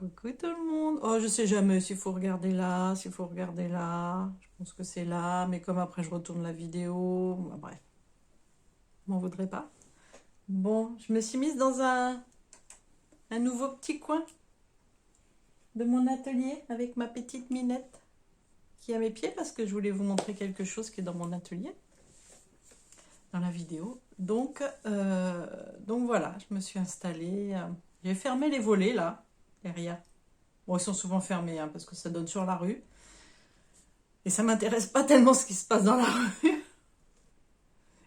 Coucou tout le monde. Oh, je sais jamais s'il faut regarder là, s'il faut regarder là. Je pense que c'est là, mais comme après je retourne la vidéo, bah, bref, m'en voudrez pas. Bon, je me suis mise dans un nouveau petit coin de mon atelier avec ma petite Minette qui est à mes pieds parce que je voulais vous montrer quelque chose qui est dans mon atelier, dans la vidéo. Donc voilà, je me suis installée. J'ai fermé les volets là, derrière. Bon, ils sont souvent fermés hein, parce que ça donne sur la rue. Et ça m'intéresse pas tellement ce qui se passe dans la rue.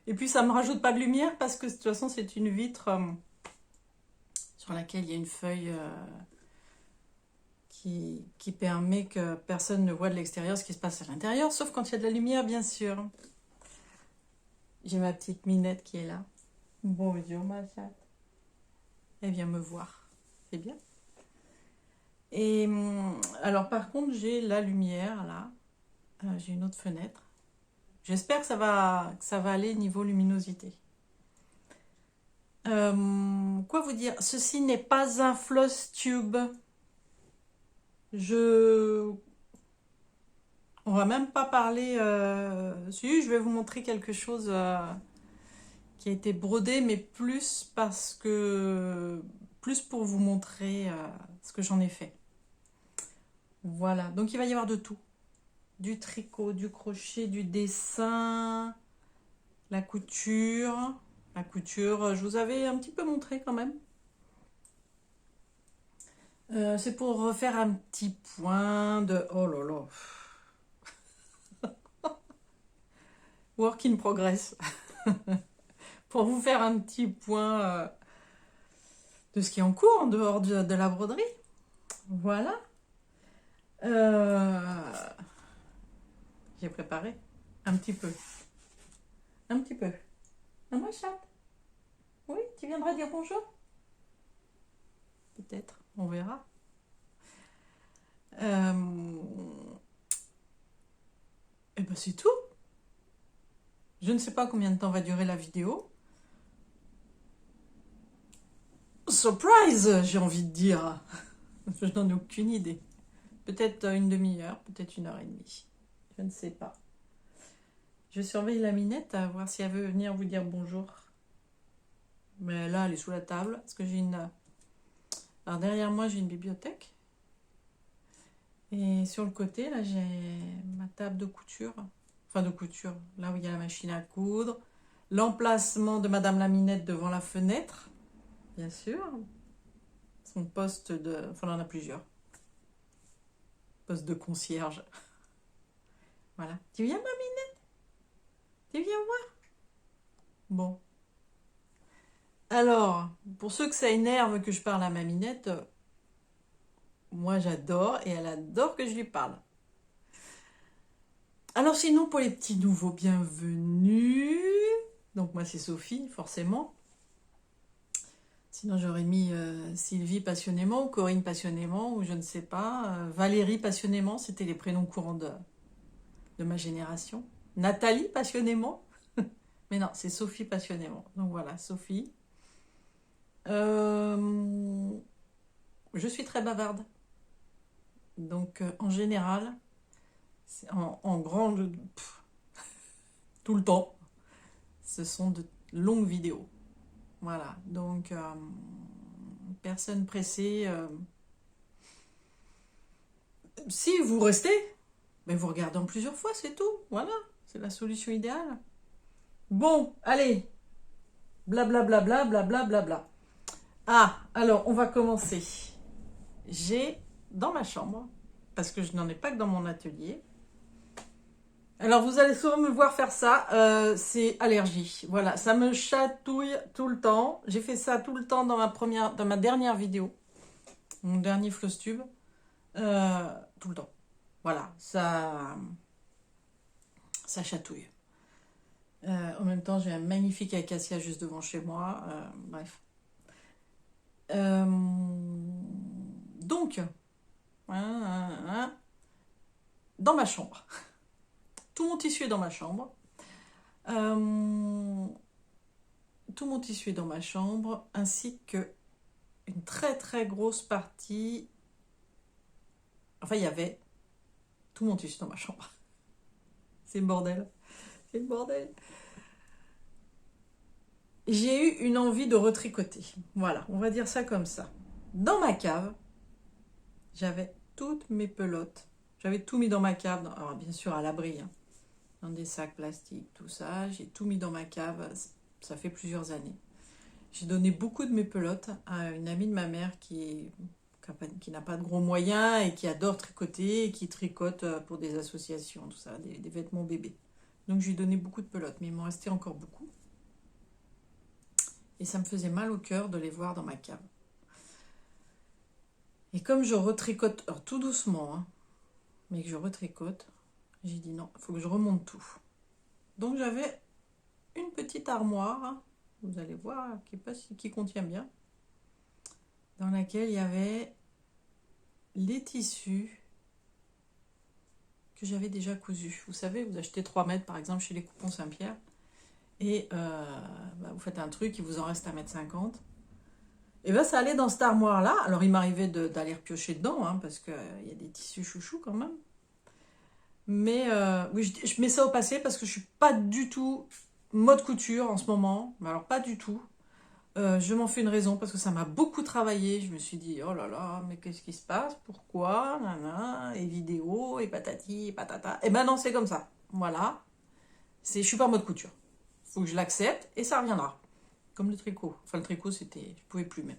Et puis ça me rajoute pas de lumière parce que de toute façon c'est une vitre sur laquelle il y a une feuille qui permet que personne ne voit de l'extérieur ce qui se passe à l'intérieur, sauf quand il y a de la lumière bien sûr. J'ai ma petite Minette qui est là. Bonjour ma chatte. Elle vient me voir. C'est bien. Et alors par contre j'ai la lumière là. J'ai une autre fenêtre. J'espère que ça va aller niveau luminosité. Quoi vous dire? Ceci n'est pas un floss tube. On va même pas parler. Si, je vais vous montrer quelque chose qui a été brodé, mais plus pour vous montrer ce que j'en ai fait. Voilà. Donc il va y avoir de tout. Du tricot, du crochet, du dessin, la couture. La couture, je vous avais un petit peu montré quand même. C'est pour refaire un petit point de... Oh là là. Work in progress. Pour vous faire un petit point de ce qui est en cours en dehors de la broderie. Voilà. J'ai préparé un petit peu. Un petit peu. Ah, ma chatte. Oui, tu viendras dire bonjour? Peut-être, on verra. Et ben c'est tout. Je ne sais pas combien de temps va durer la vidéo. Surprise, j'ai envie de dire. Je n'en ai aucune idée. Peut-être une demi-heure, peut-être 1 heure et demie. Je ne sais pas. Je surveille la Minette à voir si elle veut venir vous dire bonjour. Mais là, elle est sous la table. Parce que j'ai une... Alors derrière moi, j'ai une bibliothèque. Et sur le côté, là, j'ai ma table de couture. Enfin, de couture. Là où il y a la machine à coudre. L'emplacement de Madame la Minette devant la fenêtre. Bien sûr. Son poste de... Enfin, on en a plusieurs. Poste de concierge. Voilà. Tu viens, ma Minette? Tu viens voir? Bon. Alors, pour ceux que ça énerve que je parle à ma Minette, moi j'adore et elle adore que je lui parle. Alors sinon, pour les petits nouveaux, bienvenue. Donc moi c'est Sophie, forcément. Sinon j'aurais mis Sylvie passionnément ou Corinne passionnément ou je ne sais pas. Valérie passionnément, c'était les prénoms courants de ma génération. Nathalie passionnément. Mais non, c'est Sophie passionnément. Donc voilà, Sophie. Je suis très bavarde. Donc en général, en grande... tout le temps, ce sont de longues vidéos. Voilà, donc personne pressée. Si vous restez, mais vous regardez en plusieurs fois, c'est tout. Voilà, c'est la solution idéale. Bon, allez, blablabla, blablabla, bla. Ah, alors on va commencer. J'ai dans ma chambre, parce que je n'en ai pas que dans mon atelier. Alors vous allez souvent me voir faire ça, c'est allergie. Voilà, ça me chatouille tout le temps. J'ai fait ça tout le temps dans ma dernière vidéo, mon dernier floss tube, tout le temps. Voilà, ça chatouille. En même temps, j'ai un magnifique acacia juste devant chez moi. Bref. Donc, dans ma chambre. Tout mon tissu est dans ma chambre. Tout mon tissu est dans ma chambre, ainsi que une très très grosse partie Enfin, il y avait tout mon tissu dans ma chambre. C'est le bordel. C'est le bordel. J'ai eu une envie de retricoter. Voilà, on va dire ça comme ça. Dans ma cave, j'avais toutes mes pelotes. J'avais tout mis dans ma cave. Alors, bien sûr, à l'abri, hein, dans des sacs plastiques, tout ça. J'ai tout mis dans ma cave. Ça fait plusieurs années. J'ai donné beaucoup de mes pelotes à une amie de ma mère qui n'a pas de gros moyens et qui adore tricoter et qui tricote pour des associations, tout ça, des vêtements bébés. Donc je lui ai donné beaucoup de pelotes, mais il m'en restait encore beaucoup. Et ça me faisait mal au cœur de les voir dans ma cave. Et comme je retricote, alors tout doucement, hein, mais que je retricote, j'ai dit non, il faut que je remonte tout. Donc j'avais une petite armoire, vous allez voir, qui contient bien, dans laquelle il y avait les tissus que j'avais déjà cousus. Vous savez, vous achetez 3 mètres par exemple chez les Coupons Saint-Pierre et vous faites un truc, il vous en reste 1,50 m. Et bien ça allait dans cette armoire-là. Alors il m'arrivait d'aller repiocher dedans, hein, parce qu'il y a des tissus chouchous quand même. Mais oui, je mets ça au passé parce que je suis pas du tout mode couture en ce moment. Mais alors pas du tout. Je m'en fais une raison parce que ça m'a beaucoup travaillé. Je me suis dit, oh là là, mais qu'est-ce qui se passe? Pourquoi? Nana, et vidéo, et patati, et patata. Et ben non, c'est comme ça. Voilà. Je suis pas en mode couture. Faut que je l'accepte et ça reviendra. Comme le tricot. Enfin, le tricot, je pouvais plus même.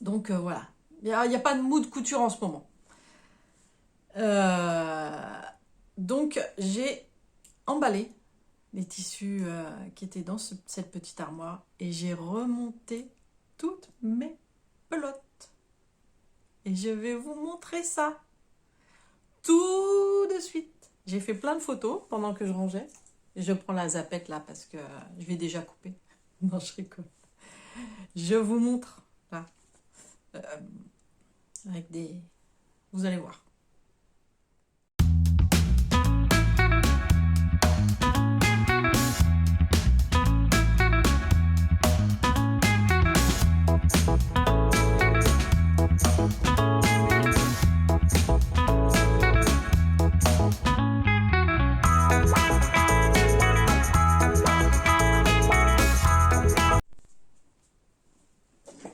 Donc voilà. Il n'y a pas de mood couture en ce moment. Donc j'ai emballé les tissus qui étaient dans cette petite armoire et j'ai remonté toutes mes pelotes. Et je vais vous montrer ça tout de suite. J'ai fait plein de photos pendant que je rangeais. Je prends la zapette là parce que je vais déjà couper. Non, je rigole. Je vous montre là. Avec des... Vous allez voir.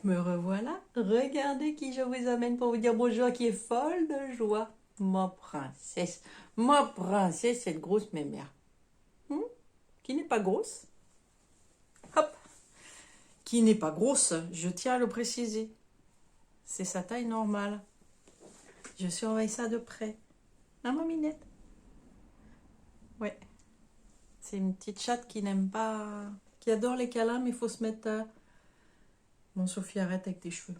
Me revoilà. Regardez qui je vous amène pour vous dire bonjour, qui est folle de joie. Ma princesse, cette grosse mémère. Qui n'est pas grosse. Hop. Qui n'est pas grosse, je tiens à le préciser. C'est sa taille normale. Je surveille ça de près. Hein, ma minette? Ouais. C'est une petite chatte qui n'aime pas... qui adore les câlins, mais il faut se mettre... Bon, Sophie, arrête avec tes cheveux.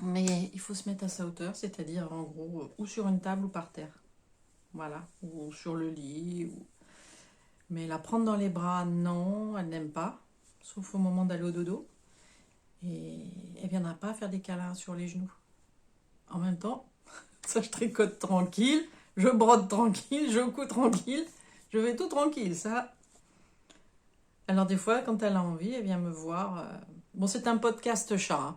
Mais il faut se mettre à sa hauteur, c'est-à-dire en gros, ou sur une table ou par terre. Voilà, ou sur le lit. Mais la prendre dans les bras, non, elle n'aime pas. Sauf au moment d'aller au dodo. Et elle ne viendra pas faire des câlins sur les genoux. En même temps, ça je tricote tranquille, je brode tranquille, je couds tranquille, je fais tout tranquille, ça. Alors des fois, quand elle a envie, elle vient me voir. Bon, c'est un podcast chat. Hein.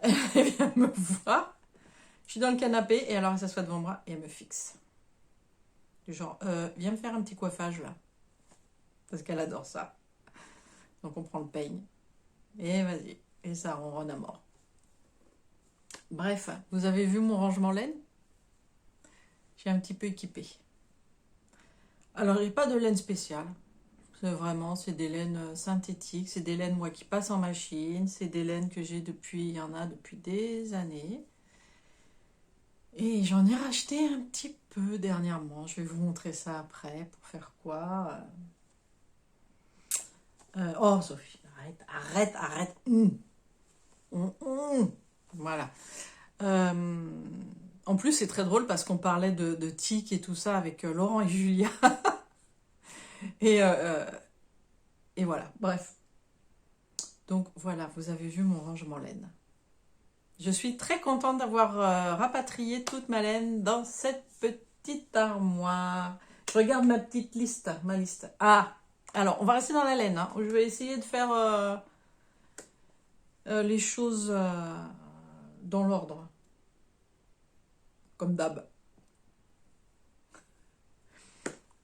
Elle vient me voir. Je suis dans le canapé et alors elle s'assoit devant moi et elle me fixe. Du genre, viens me faire un petit coiffage là. Parce qu'elle adore ça. Donc on prend le peigne. Et vas-y. Et ça ronronne à mort. Bref, vous avez vu mon rangement laine? J'ai un petit peu équipé. Alors, j'ai pas de laine spéciale. C'est des laines synthétiques. C'est des laines, moi, qui passent en machine. C'est des laines que j'ai il y en a depuis des années. Et j'en ai racheté un petit peu dernièrement. Je vais vous montrer ça après. Pour faire quoi? Oh, Sophie, arrête. Voilà. En plus, c'est très drôle parce qu'on parlait de tic et tout ça avec Laurent et Julia. et voilà, bref. Donc voilà, vous avez vu mon rangement laine. Je suis très contente d'avoir rapatrié toute ma laine dans cette petite armoire. Je regarde ma liste. Ah, alors, on va rester dans la laine. Hein. Je vais essayer de faire les choses dans l'ordre. comme d'hab.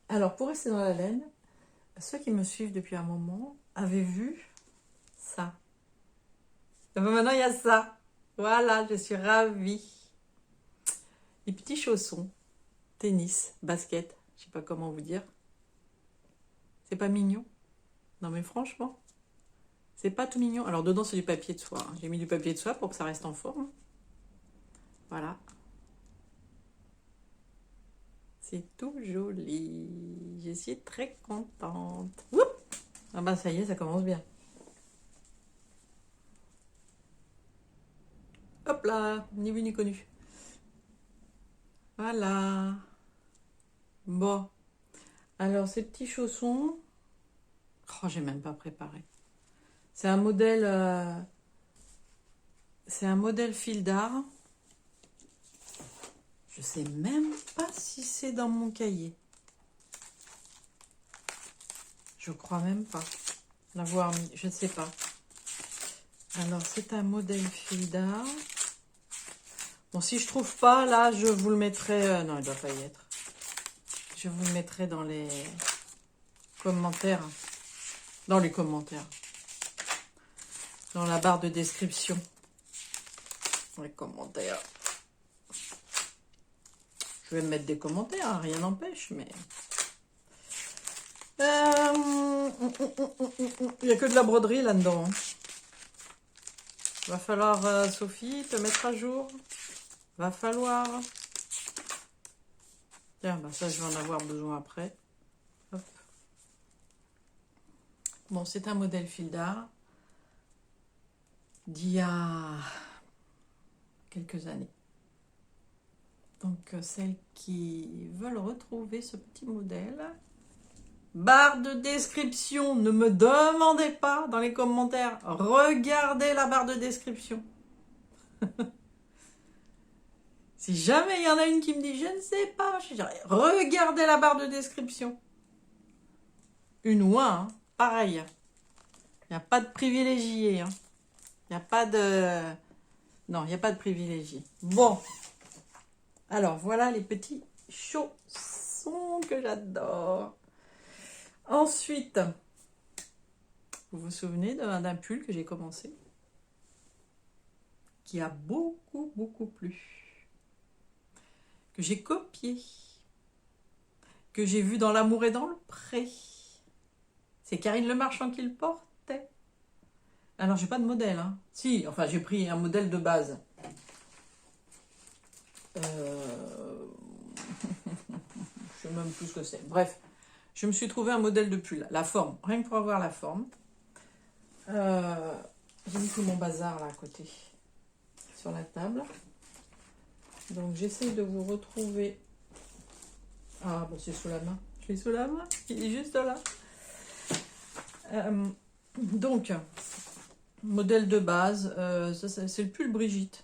Alors, pour rester dans la laine, ceux qui me suivent depuis un moment avaient vu ça. Et ben maintenant, il y a ça. Voilà, je suis ravie. Les petits chaussons, tennis, basket, je sais pas comment vous dire. C'est pas mignon? Non mais franchement, c'est pas tout mignon. Alors dedans, c'est du papier de soie, hein. J'ai mis du papier de soie pour que ça reste en forme. Voilà. C'est tout joli. Je suis très contente. Oups, ah bah ça y est, ça commence bien. Hop là, ni vu ni connu. Voilà. Bon. Alors, ces petits chaussons... Oh, j'ai même pas préparé. C'est un modèle fil d'art. Je sais même pas si c'est dans mon cahier. Je crois même pas l'avoir mis. Je ne sais pas. Alors, c'est un modèle fil d'art. Bon, si je trouve pas, là, je vous le mettrai... non, il doit pas y être. Je vous le mettrai dans les commentaires. Dans les commentaires. Dans la barre de description. Dans les commentaires. Je vais me mettre des commentaires, hein, rien n'empêche, mais... Il n'y a que de la broderie là-dedans. Va falloir, Sophie, te mettre à jour. Va falloir... Tiens, bah ça, je vais en avoir besoin après. Hop. Bon, c'est un modèle fil d'art d'il y a quelques années. Donc, celles qui veulent retrouver ce petit modèle, barre de description, ne me demandez pas dans les commentaires, regardez la barre de description. Si jamais il y en a une qui me dit, je ne sais pas, je dirais, regardez la barre de description. Une ou un, hein, pareil. Il n'y a pas de privilégié. Hein. Il n'y a pas de... Non, il n'y a pas de privilégié. Bon. Alors, voilà les petits chaussons que j'adore. Ensuite, vous vous souvenez d'un pull que j'ai commencé, qui a beaucoup plu, que j'ai copié, que j'ai vu dans L'amour et dans le pré. C'est Karine Le Marchand qui le portait. Alors, j'ai pas de modèle. Hein. Si, enfin, j'ai pris un modèle de base. Je sais même plus ce que c'est. Bref, je me suis trouvé un modèle de pull. La forme, rien que pour avoir la forme. J'ai mis tout mon bazar là à côté, sur la table. Donc, j'essaie de vous retrouver. Ah, bah c'est sous la main. Je l'ai sous la main. Il est juste là. Donc, modèle de base, c'est le pull Brigitte.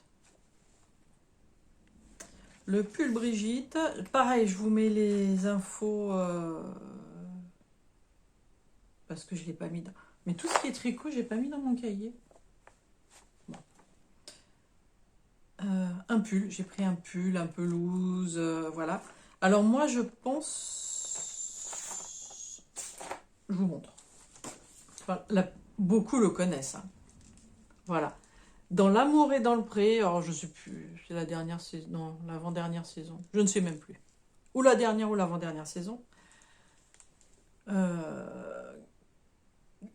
Le pull Brigitte, pareil, je vous mets les infos parce que je ne l'ai pas mis dans... Mais tout ce qui est tricot, je n'ai pas mis dans mon cahier. Bon. Un pull, j'ai pris un pull un peu loose, voilà. Alors moi, je pense... Je vous montre. Enfin, beaucoup le connaissent. Hein. Voilà. Dans L'amour et dans le pré, alors je sais plus, c'est la dernière saison, non, l'avant-dernière saison, je ne sais même plus. Ou la dernière ou l'avant-dernière saison.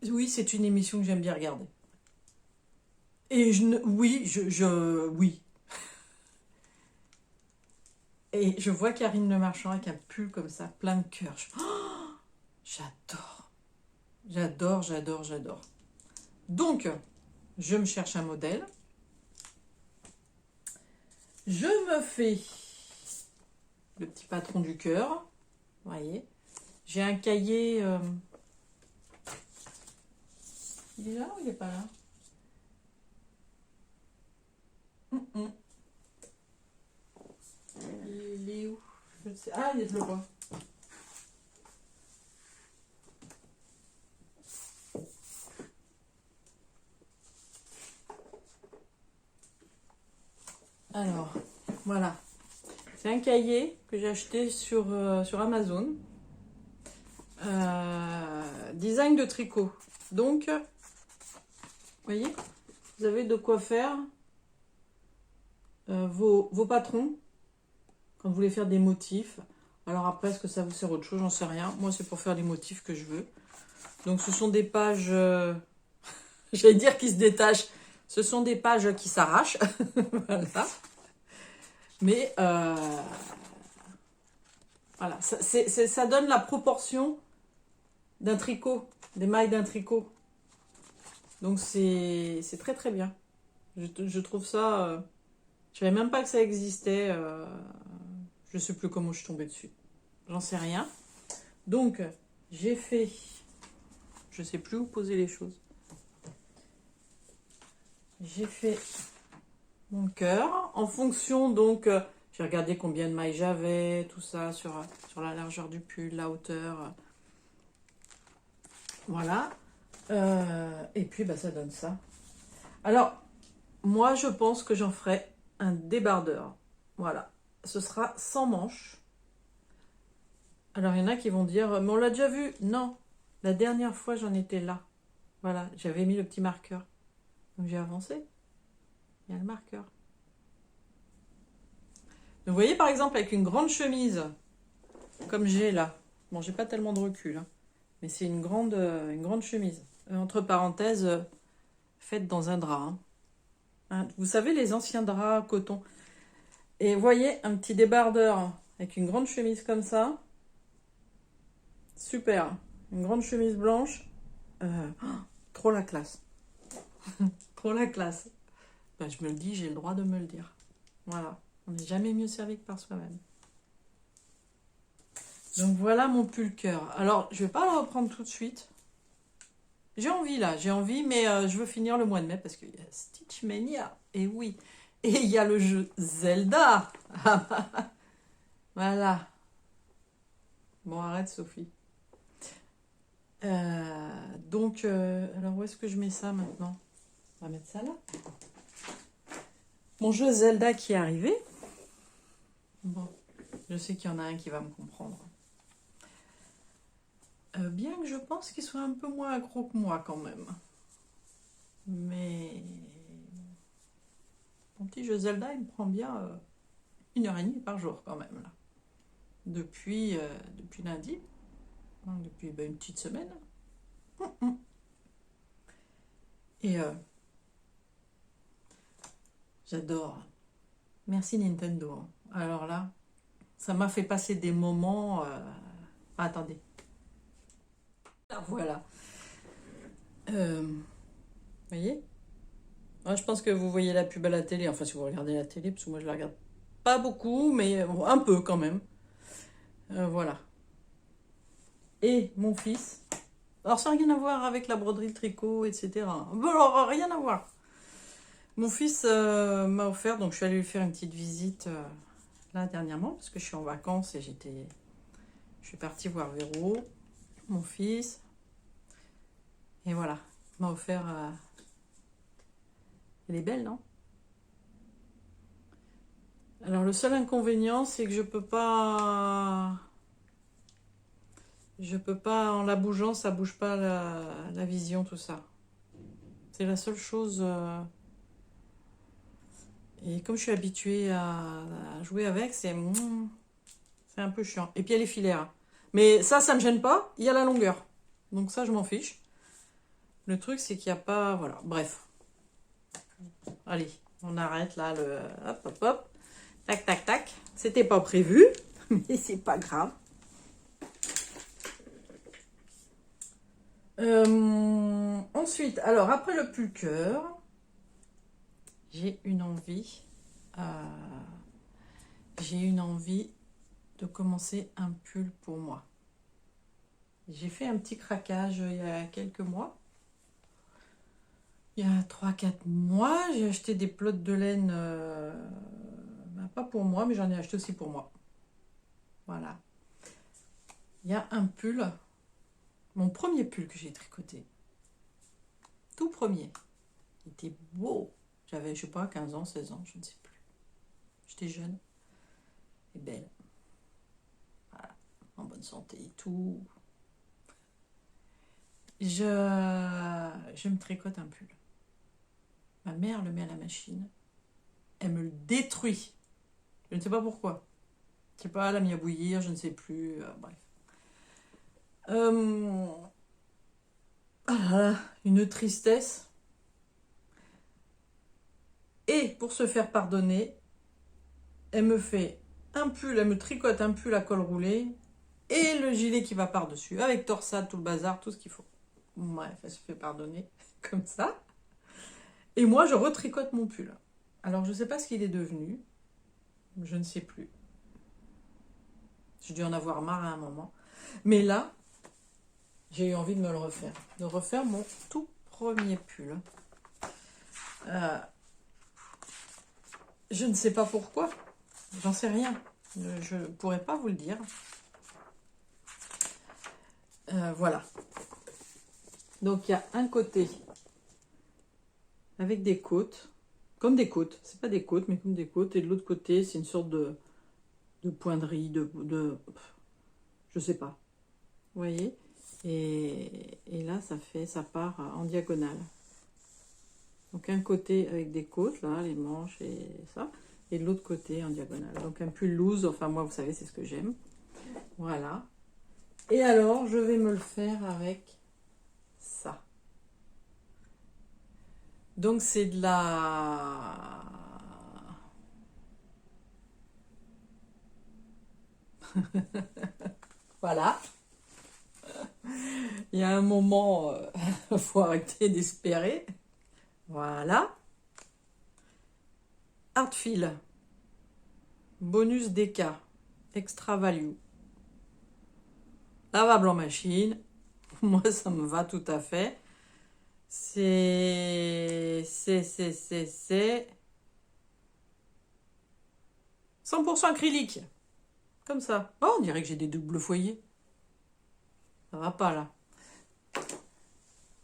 Oui, c'est une émission que j'aime bien regarder. Et oui, oui. Et je vois Karine Le Marchand avec un pull comme ça, plein de cœur. Oh, j'adore. J'adore. Donc, je me cherche un modèle. Je me fais le petit patron du cœur. Vous voyez. J'ai un cahier. Il est là ou il n'est pas là? Il est où? Je sais. Ah, je le vois. Alors, voilà. C'est un cahier que j'ai acheté sur Amazon. Design de tricot. Donc, vous voyez, vous avez de quoi faire vos patrons quand vous voulez faire des motifs. Alors après, est-ce que ça vous sert autre chose? J'en sais rien. Moi, c'est pour faire les motifs que je veux. Donc, ce sont des pages, j'allais dire qui se détachent. Ce sont des pages qui s'arrachent. Voilà. Mais, voilà, ça donne la proportion d'un tricot, des mailles d'un tricot. Donc, c'est très, très bien. Je trouve ça... je savais même pas que ça existait. Je sais plus comment je suis tombée dessus. J'en sais rien. Donc, j'ai fait... Je sais plus où poser les choses. J'ai fait mon cœur. En fonction, donc, j'ai regardé combien de mailles j'avais, tout ça, sur la largeur du pull, la hauteur. Voilà. Et puis, bah, ça donne ça. Alors, moi, je pense que j'en ferai un débardeur. Voilà. Ce sera sans manches. Alors, il y en a qui vont dire, mais on l'a déjà vu. Non, la dernière fois, j'en étais là. Voilà, j'avais mis le petit marqueur. Donc, j'ai avancé. Il y a le marqueur. Donc, vous voyez, par exemple, avec une grande chemise, comme j'ai là. Bon, j'ai pas tellement de recul, hein, mais c'est une grande chemise. Entre parenthèses, faite dans un drap. Hein. Vous savez, les anciens draps coton. Et vous voyez, un petit débardeur avec une grande chemise comme ça. Super. Une grande chemise blanche. Trop la classe. Trop la classe. Ben, je me le dis, j'ai le droit de me le dire. Voilà. On n'est jamais mieux servi que par soi-même. Donc voilà mon pull cœur. Alors, je vais pas le reprendre tout de suite. J'ai envie là, j'ai envie, mais je veux finir le mois de mai parce qu'il y a Stitch Mania. Et oui. Et il y a le jeu Zelda. Voilà. Bon, arrête Sophie. Donc, alors où est-ce que je mets ça maintenant? On va mettre ça là. Mon jeu Zelda qui est arrivé. Bon, je sais qu'il y en a un qui va me comprendre. Bien que je pense qu'il soit un peu moins accro que moi quand même. Mais mon petit jeu Zelda, il me prend bien 1h30 par jour quand même. Là. Depuis lundi. Donc, depuis une petite semaine. Et j'adore. Merci Nintendo. Alors là, ça m'a fait passer des moments... attendez. Ah, voilà. Vous voyez? Ouais, je pense que vous voyez la pub à la télé. Enfin, si vous regardez la télé, parce que moi je la regarde pas beaucoup, mais bon, un peu quand même. Voilà. Et mon fils. Alors, ça n'a rien à voir avec la broderie, le tricot, etc. Bon, alors, rien à voir. Mon fils m'a offert, donc je suis allée lui faire une petite visite là dernièrement, parce que je suis en vacances et je suis partie voir Véro, mon fils. Et voilà, il m'a offert... Elle est belle, non? Alors, le seul inconvénient, c'est que je peux pas, en la bougeant, ça bouge pas la vision, tout ça. C'est la seule chose. Et comme je suis habituée à jouer avec, c'est un peu chiant. Et puis, elle est filaire. Mais ça me gêne pas. Il y a la longueur. Donc ça, je m'en fiche. Le truc, c'est qu'il n'y a pas... Voilà, bref. Allez, on arrête là le... Hop, hop, hop. Tac, tac, tac. C'était pas prévu, mais c'est pas grave. Ensuite, alors après le pull cœur, j'ai une envie de commencer un pull pour moi. J'ai fait un petit craquage il y a quelques mois. Il y a 3-4 mois, j'ai acheté des pelotes de laine, pas pour moi, mais j'en ai acheté aussi pour moi. Voilà. Il y a un pull, mon premier pull que j'ai tricoté. Tout premier. Il était beau. J'avais, je sais pas, 15 ans, 16 ans, je ne sais plus. J'étais jeune. est belle. Voilà, en bonne santé et tout. Je me tricote un pull. Ma mère le met à la machine. Elle me le détruit. Je ne sais pas pourquoi. Je sais pas, elle a mis à bouillir, je ne sais plus. Bref. Ah là là, une tristesse. Et pour se faire pardonner, elle me fait un pull, elle me tricote un pull à col roulé et le gilet qui va par-dessus, avec torsade, tout le bazar, tout ce qu'il faut. Bref, elle se fait pardonner comme ça. Et moi, je retricote mon pull. Alors, je ne sais pas ce qu'il est devenu. Je ne sais plus. J'ai dû en avoir marre à un moment. Mais là, j'ai eu envie de me le refaire. De refaire mon tout premier pull. Je ne sais pas pourquoi. J'en sais rien. Je ne pourrais pas vous le dire. Voilà. Donc, il y a un côté avec des côtes. Comme des côtes. C'est pas des côtes, mais comme des côtes. Et de l'autre côté, c'est une sorte de poinderie, je sais pas. Vous voyez? Et là, ça part en diagonale. Donc un côté avec des côtes, là, les manches et ça. Et de l'autre côté en diagonale. Donc un pull loose, enfin moi, vous savez, c'est ce que j'aime. Voilà. Et alors, je vais me le faire avec ça. Donc c'est de la... Voilà. Il y a un moment, faut arrêter d'espérer. Voilà. Artfil. Bonus DK. Extra value. Lavable en machine. Moi, ça me va tout à fait. C'est 100% acrylique. Comme ça. Oh, on dirait que j'ai des doubles foyers. Ça va pas, là.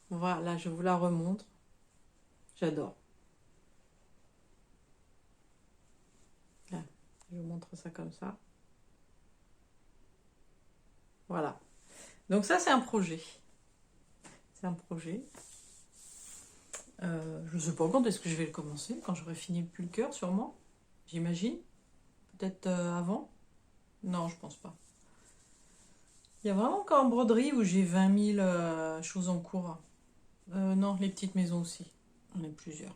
Voilà, je vous la remontre. J'adore. Là, je vous montre ça comme ça. Voilà. Donc ça, c'est un projet. C'est un projet. Je ne sais pas quand est-ce que je vais le commencer. Quand j'aurai fini le pull cœur, sûrement. J'imagine. Peut-être avant. Non, je pense pas. Il y a vraiment qu'en broderie où j'ai 20 000 choses en cours. Non, les petites maisons aussi. On est plusieurs.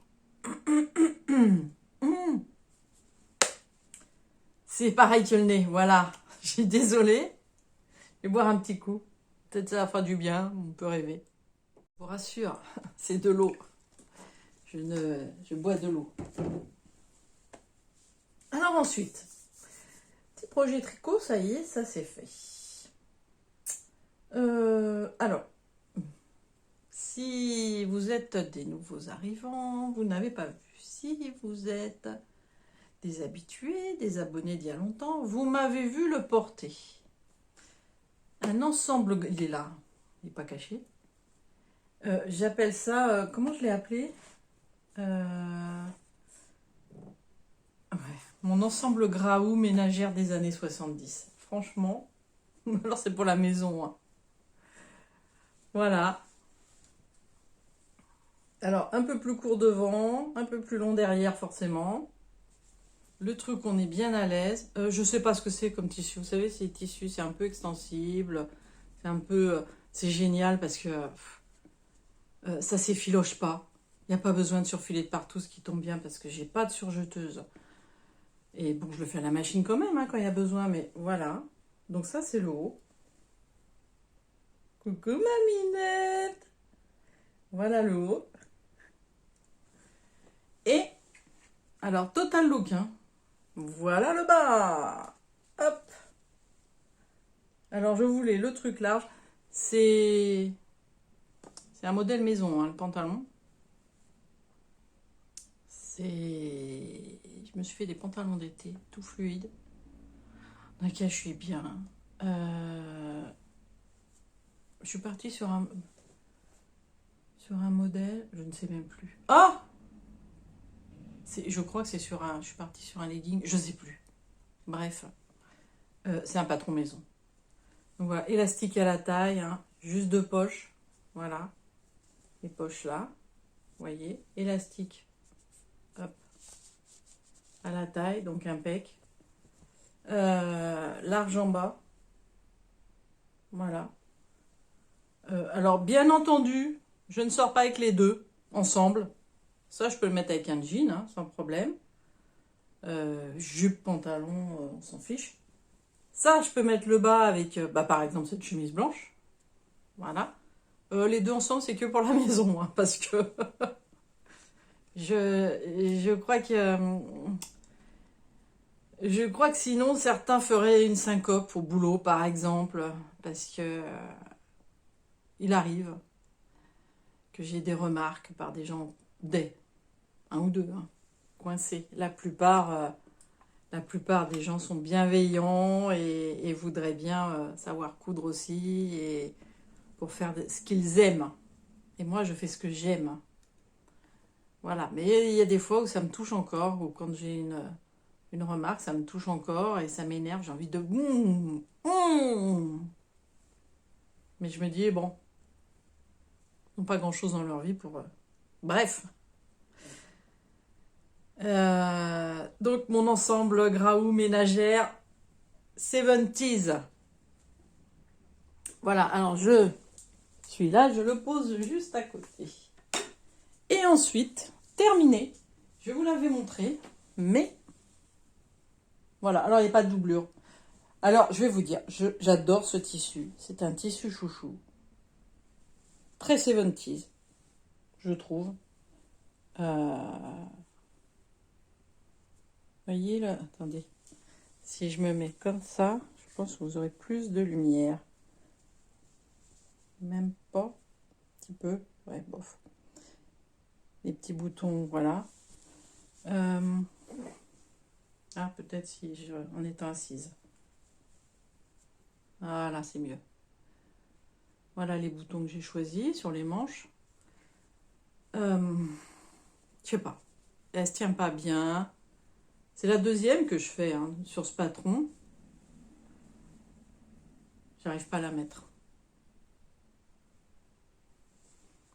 C'est pareil que le nez, voilà. Je suis désolée. Je vais boire un petit coup. Peut-être ça fera du bien, on peut rêver. Je vous rassure, c'est de l'eau. Je bois de l'eau. Alors ensuite, petit projet tricot, ça y est, ça c'est fait. Alors, si vous êtes des nouveaux arrivants, vous n'avez pas vu. Si vous êtes des habitués, des abonnés d'il y a longtemps, vous m'avez vu le porter. Un ensemble, il est là, il n'est pas caché. J'appelle ça, comment je l'ai appelé? Ouais, mon ensemble Graou ménagère des années 70. Franchement, alors c'est pour la maison. Hein. Voilà. Alors, un peu plus court devant, un peu plus long derrière forcément. Le truc, on est bien à l'aise. Je sais pas ce que c'est comme tissu. Vous savez, ces tissus, c'est un peu extensible. C'est un peu... c'est génial parce que ça s'effiloche pas. Il n'y a pas besoin de surfiler de partout, ce qui tombe bien parce que j'ai pas de surjeteuse. Et bon, je le fais à la machine quand même, hein, quand il y a besoin, mais voilà. Donc ça, c'est le haut. Coucou ma minette. Voilà le haut. Et, alors, total look, hein. Voilà le bas. Hop. Alors, je voulais le truc large. C'est un modèle maison, hein, le pantalon. Je me suis fait des pantalons d'été, tout fluide. Dans lequel je suis bien. Je suis partie sur un modèle, je ne sais même plus. Oh, je crois que c'est sur un... Je suis partie sur un legging, je ne sais plus. Bref, C'est un patron maison. Donc voilà, élastique à la taille, hein, juste 2 poches. Voilà, les poches là. Vous voyez, élastique. Hop. À la taille, donc impec. Large en bas. Voilà. Alors, bien entendu, je ne sors pas avec les deux ensemble. Ça, je peux le mettre avec un jean, hein, sans problème. Jupe, pantalon, on s'en fiche. Ça, je peux mettre le bas avec, par exemple, cette chemise blanche. Voilà. Les deux ensemble, c'est que pour la maison, hein, parce que je crois que... je crois que sinon, certains feraient une syncope au boulot, par exemple, parce que il arrive que j'ai des remarques par des gens, un ou deux, hein, coincés. La plupart des gens sont bienveillants et voudraient bien savoir coudre aussi et pour faire ce qu'ils aiment. Et moi, je fais ce que j'aime. Voilà. Mais il y a des fois où ça me touche encore, ou quand j'ai une remarque, ça me touche encore et ça m'énerve. J'ai envie de... Mais je me dis, bon, ils n'ont pas grand-chose dans leur vie pour... Bref. Donc, mon ensemble Graou ménagère 70s. Voilà, alors celui-là, je le pose juste à côté. Et ensuite, terminé, je vous l'avais montré, mais voilà, alors il n'y a pas de doublure. Alors, je vais vous dire, j'adore ce tissu. C'est un tissu chouchou. Très 70s, je trouve. Voyez là, attendez. Si je me mets comme ça, je pense que vous aurez plus de lumière. Même pas, un petit peu, ouais, bof. Les petits boutons, voilà. Ah, peut-être en étant assise. Voilà, c'est mieux. Voilà les boutons que j'ai choisis sur les manches. Je sais pas. Elle se tient pas bien. C'est la deuxième que je fais hein, sur ce patron. J'arrive pas à la mettre.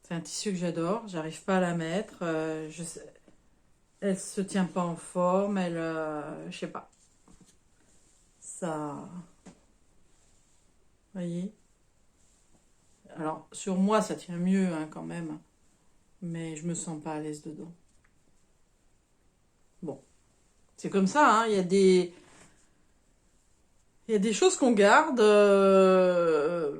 C'est un tissu que j'adore. J'arrive pas à la mettre. Elle se tient pas en forme. Je sais pas. Ça... Vous voyez? Alors, sur moi, ça tient mieux hein, quand même. Mais je me sens pas à l'aise dedans. Bon. C'est comme ça, hein. Il y a des choses qu'on garde,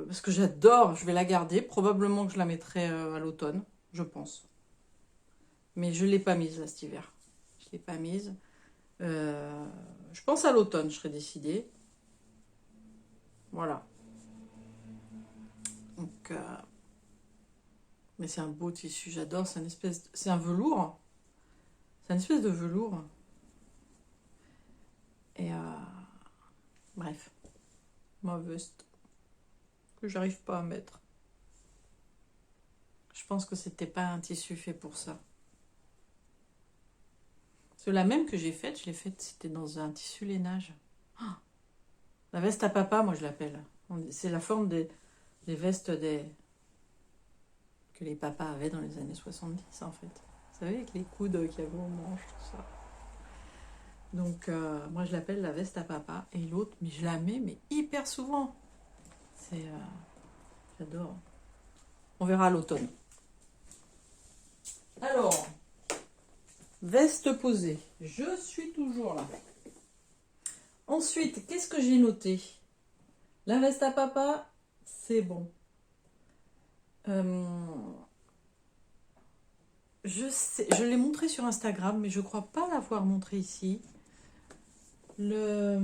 parce que j'adore, je vais la garder. Probablement que je la mettrai à l'automne, je pense. Mais je ne l'ai pas mise là cet hiver. Je ne l'ai pas mise. Je pense à l'automne, je serai décidée. Voilà. Donc, mais c'est un beau tissu, j'adore. C'est un velours. C'est une espèce de velours. Et bref, ma veste que j'arrive pas à mettre. Je pense que c'était pas un tissu fait pour ça. Cela même que j'ai faite, je l'ai faite, c'était dans un tissu lainage. Oh, la veste à papa, moi je l'appelle. C'est la forme des vestes que les papas avaient dans les années 70 en fait. Vous savez, avec les coudes qu'il y avait aux manches, tout ça. Donc moi je l'appelle la veste à papa. Et l'autre, mais je la mets mais hyper souvent. J'adore. On verra à l'automne. Alors, veste posée. Je suis toujours là. Ensuite, qu'est-ce que j'ai noté? La veste à papa, c'est bon. Je l'ai montré sur Instagram, mais je ne crois pas l'avoir montré ici. Voilà.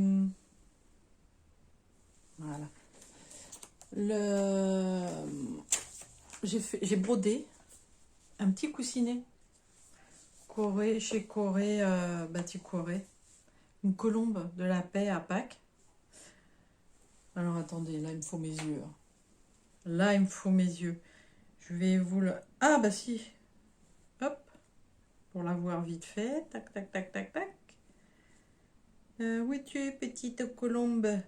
J'ai brodé un petit coussinet chez Corée, Batik Corée. Une colombe de la paix à Pâques. Alors attendez, là il me faut mes yeux. Là il me faut mes yeux. Je vais vous le... Ah bah si. Hop. Pour l'avoir vite fait. Tac, tac, tac, tac, tac. Où es-tu, petite colombe?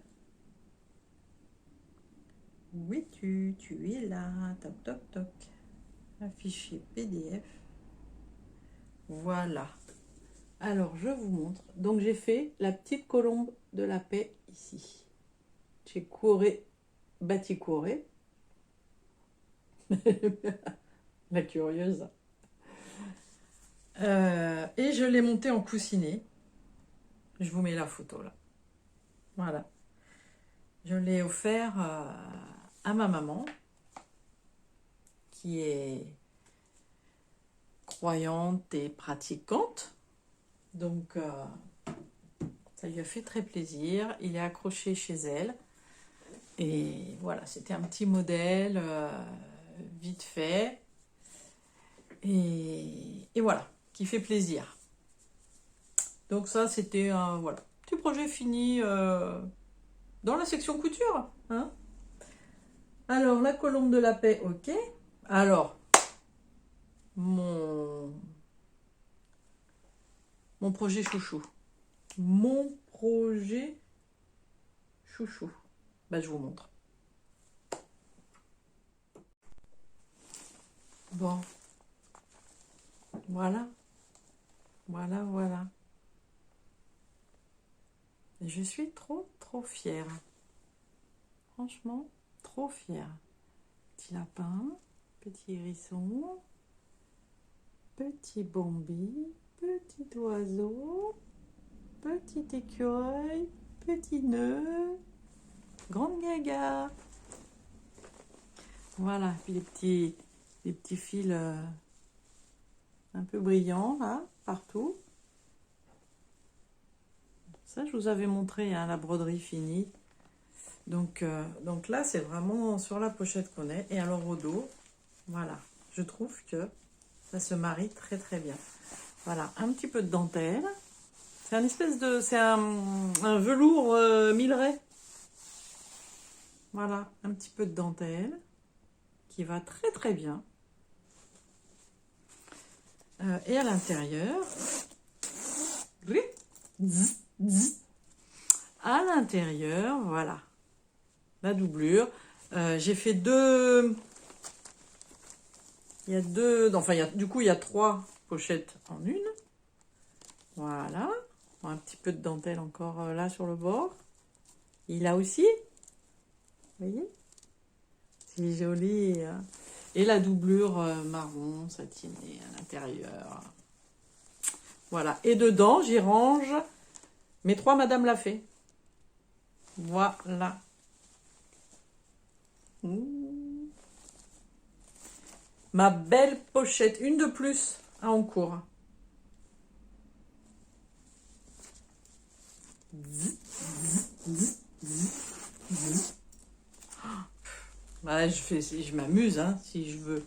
Où es-tu? Tu es là. Toc, toc, toc. Un fichier PDF. Voilà. Alors, je vous montre. Donc, j'ai fait la petite colombe de la paix ici. J'ai couré, bâti couré. La curieuse. Et je l'ai monté en coussinet. Je vous mets la photo là. Voilà. Je l'ai offert à ma maman, qui est croyante et pratiquante. Donc, ça lui a fait très plaisir. Il est accroché chez elle. Et voilà, c'était un petit modèle, vite fait. Et voilà, qui fait plaisir. Donc ça, c'était un voilà, petit projet fini dans la section couture. Hein. Alors, la colombe de la paix, ok. Alors, mon projet chouchou. Mon projet chouchou. Bah, je vous montre. Bon. Voilà. Voilà, voilà. Et je suis trop fière. Franchement, trop fière. Petit lapin, petit hérisson, petit bombi, petit oiseau, petit écureuil, petit nœud, grande gaga. Voilà, puis les petits fils un peu brillants là, partout. Ça, je vous avais montré hein, la broderie finie. Donc là, c'est vraiment sur la pochette qu'on est. Et alors au dos, voilà, je trouve que ça se marie très bien. Voilà, un petit peu de dentelle. C'est un espèce de... C'est un velours millerais. Voilà, un petit peu de dentelle qui va très bien. Et à l'intérieur... À l'intérieur, voilà, la doublure. J'ai fait deux... Il y a deux... Enfin, du coup, il y a 3 pochettes en une. Voilà. Un petit peu de dentelle encore là sur le bord. Et là aussi. Vous voyez? C'est joli. Hein. Et la doublure marron satinée à l'intérieur. Voilà. Et dedans, j'y range mes 3 Madame l'a fait. Voilà. Ma belle pochette. Une de plus à en cours. Bah, je m'amuse hein, si je veux.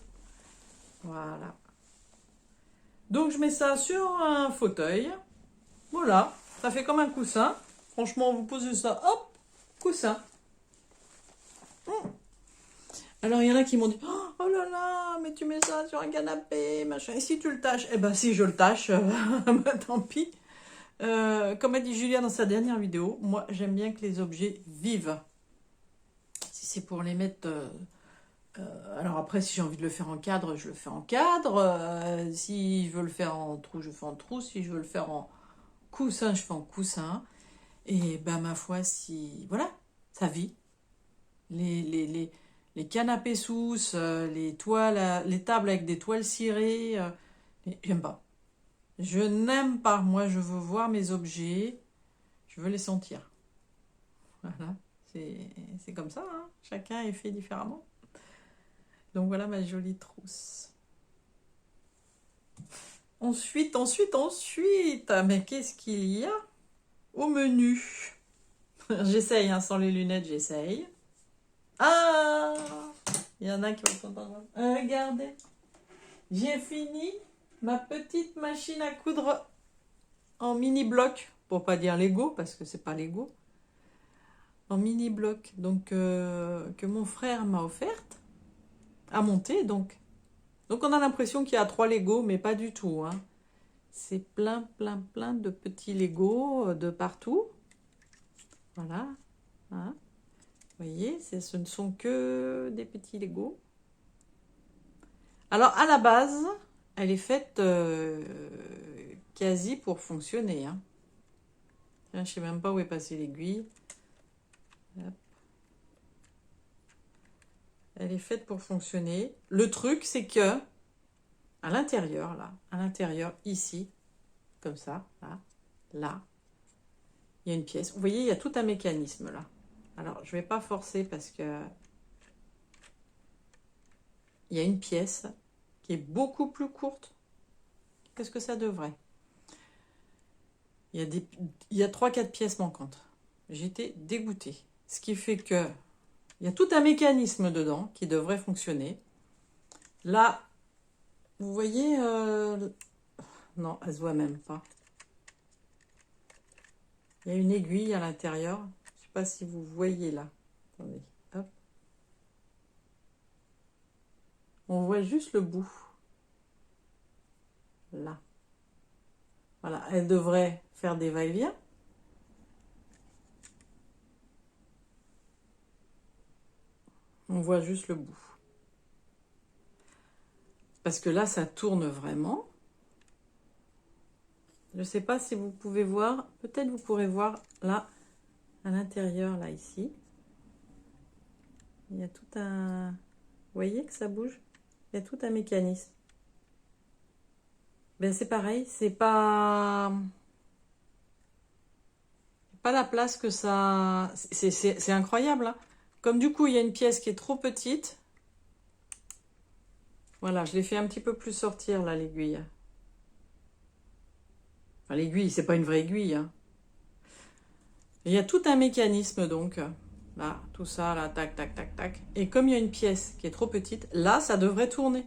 Voilà. Donc je mets ça sur un fauteuil. Voilà. Ça fait comme un coussin. Franchement, vous posez ça, hop, coussin. Alors il y en a qui m'ont dit oh là là, mais tu mets ça sur un canapé, machin. Et si tu le tâches? Eh ben si je le tâche, bah, tant pis. Comme a dit Julia dans sa dernière vidéo, moi j'aime bien que les objets vivent. Si c'est pour les mettre... alors après, si j'ai envie de le faire en cadre, je le fais en cadre. Si je veux le faire en trou, je fais en trou. Si je veux le faire en coussin, je fais en coussin. Et ben ma foi, si... Voilà, ça vit. Les canapés sous, les toiles, les tables avec des toiles cirées, j'aime pas. Je n'aime pas. Moi, je veux voir mes objets. Je veux les sentir. Voilà. C'est comme ça. Hein. Chacun est fait différemment. Donc voilà ma jolie trousse. Ensuite. Mais qu'est-ce qu'il y a au menu? J'essaye, hein, sans les lunettes, j'essaye. Ah! Il y en a qui vont s'entendre. Regardez. J'ai fini ma petite machine à coudre en mini bloc. Pour pas dire Lego, parce que c'est pas Lego. En mini bloc. Donc, que mon frère m'a offerte. À monter, donc. Donc, on a l'impression qu'il y a 3 Lego, mais pas du tout. Hein. C'est plein de petits Lego de partout. Voilà. Hein. Vous voyez, ce ne sont que des petits Lego. Alors, à la base, elle est faite quasi pour fonctionner. Hein. Je ne sais même pas où est passée l'aiguille. Elle est faite pour fonctionner. Le truc, c'est que à l'intérieur, là, à l'intérieur, ici, comme ça, là, là, il y a une pièce. Vous voyez, il y a tout un mécanisme là. Alors, je ne vais pas forcer parce que il y a une pièce qui est beaucoup plus courte que ce que ça devrait. Il y a 3-4 pièces manquantes. J'étais dégoûtée. Ce qui fait que il y a tout un mécanisme dedans qui devrait fonctionner. Là, vous voyez, non, elle se voit même pas. Il y a une aiguille à l'intérieur. Je ne sais pas si vous voyez là. Attendez, hop. On voit juste le bout. Là. Voilà, elle devrait faire des va-et-vient. On voit juste le bout. Parce que là, ça tourne vraiment. Je ne sais pas si vous pouvez voir. Peut-être vous pourrez voir là, à l'intérieur, là, ici. Il y a tout un... Vous voyez que ça bouge? Il y a tout un mécanisme. Ben, c'est pareil, c'est pas la place que ça... C'est incroyable. Hein. Comme du coup, il y a une pièce qui est trop petite. Voilà, je l'ai fait un petit peu plus sortir, là, l'aiguille. Enfin, l'aiguille, c'est pas une vraie aiguille. Hein. Il y a tout un mécanisme, donc. Là, tout ça, là, tac, tac, tac, tac. Et comme il y a une pièce qui est trop petite, là, ça devrait tourner.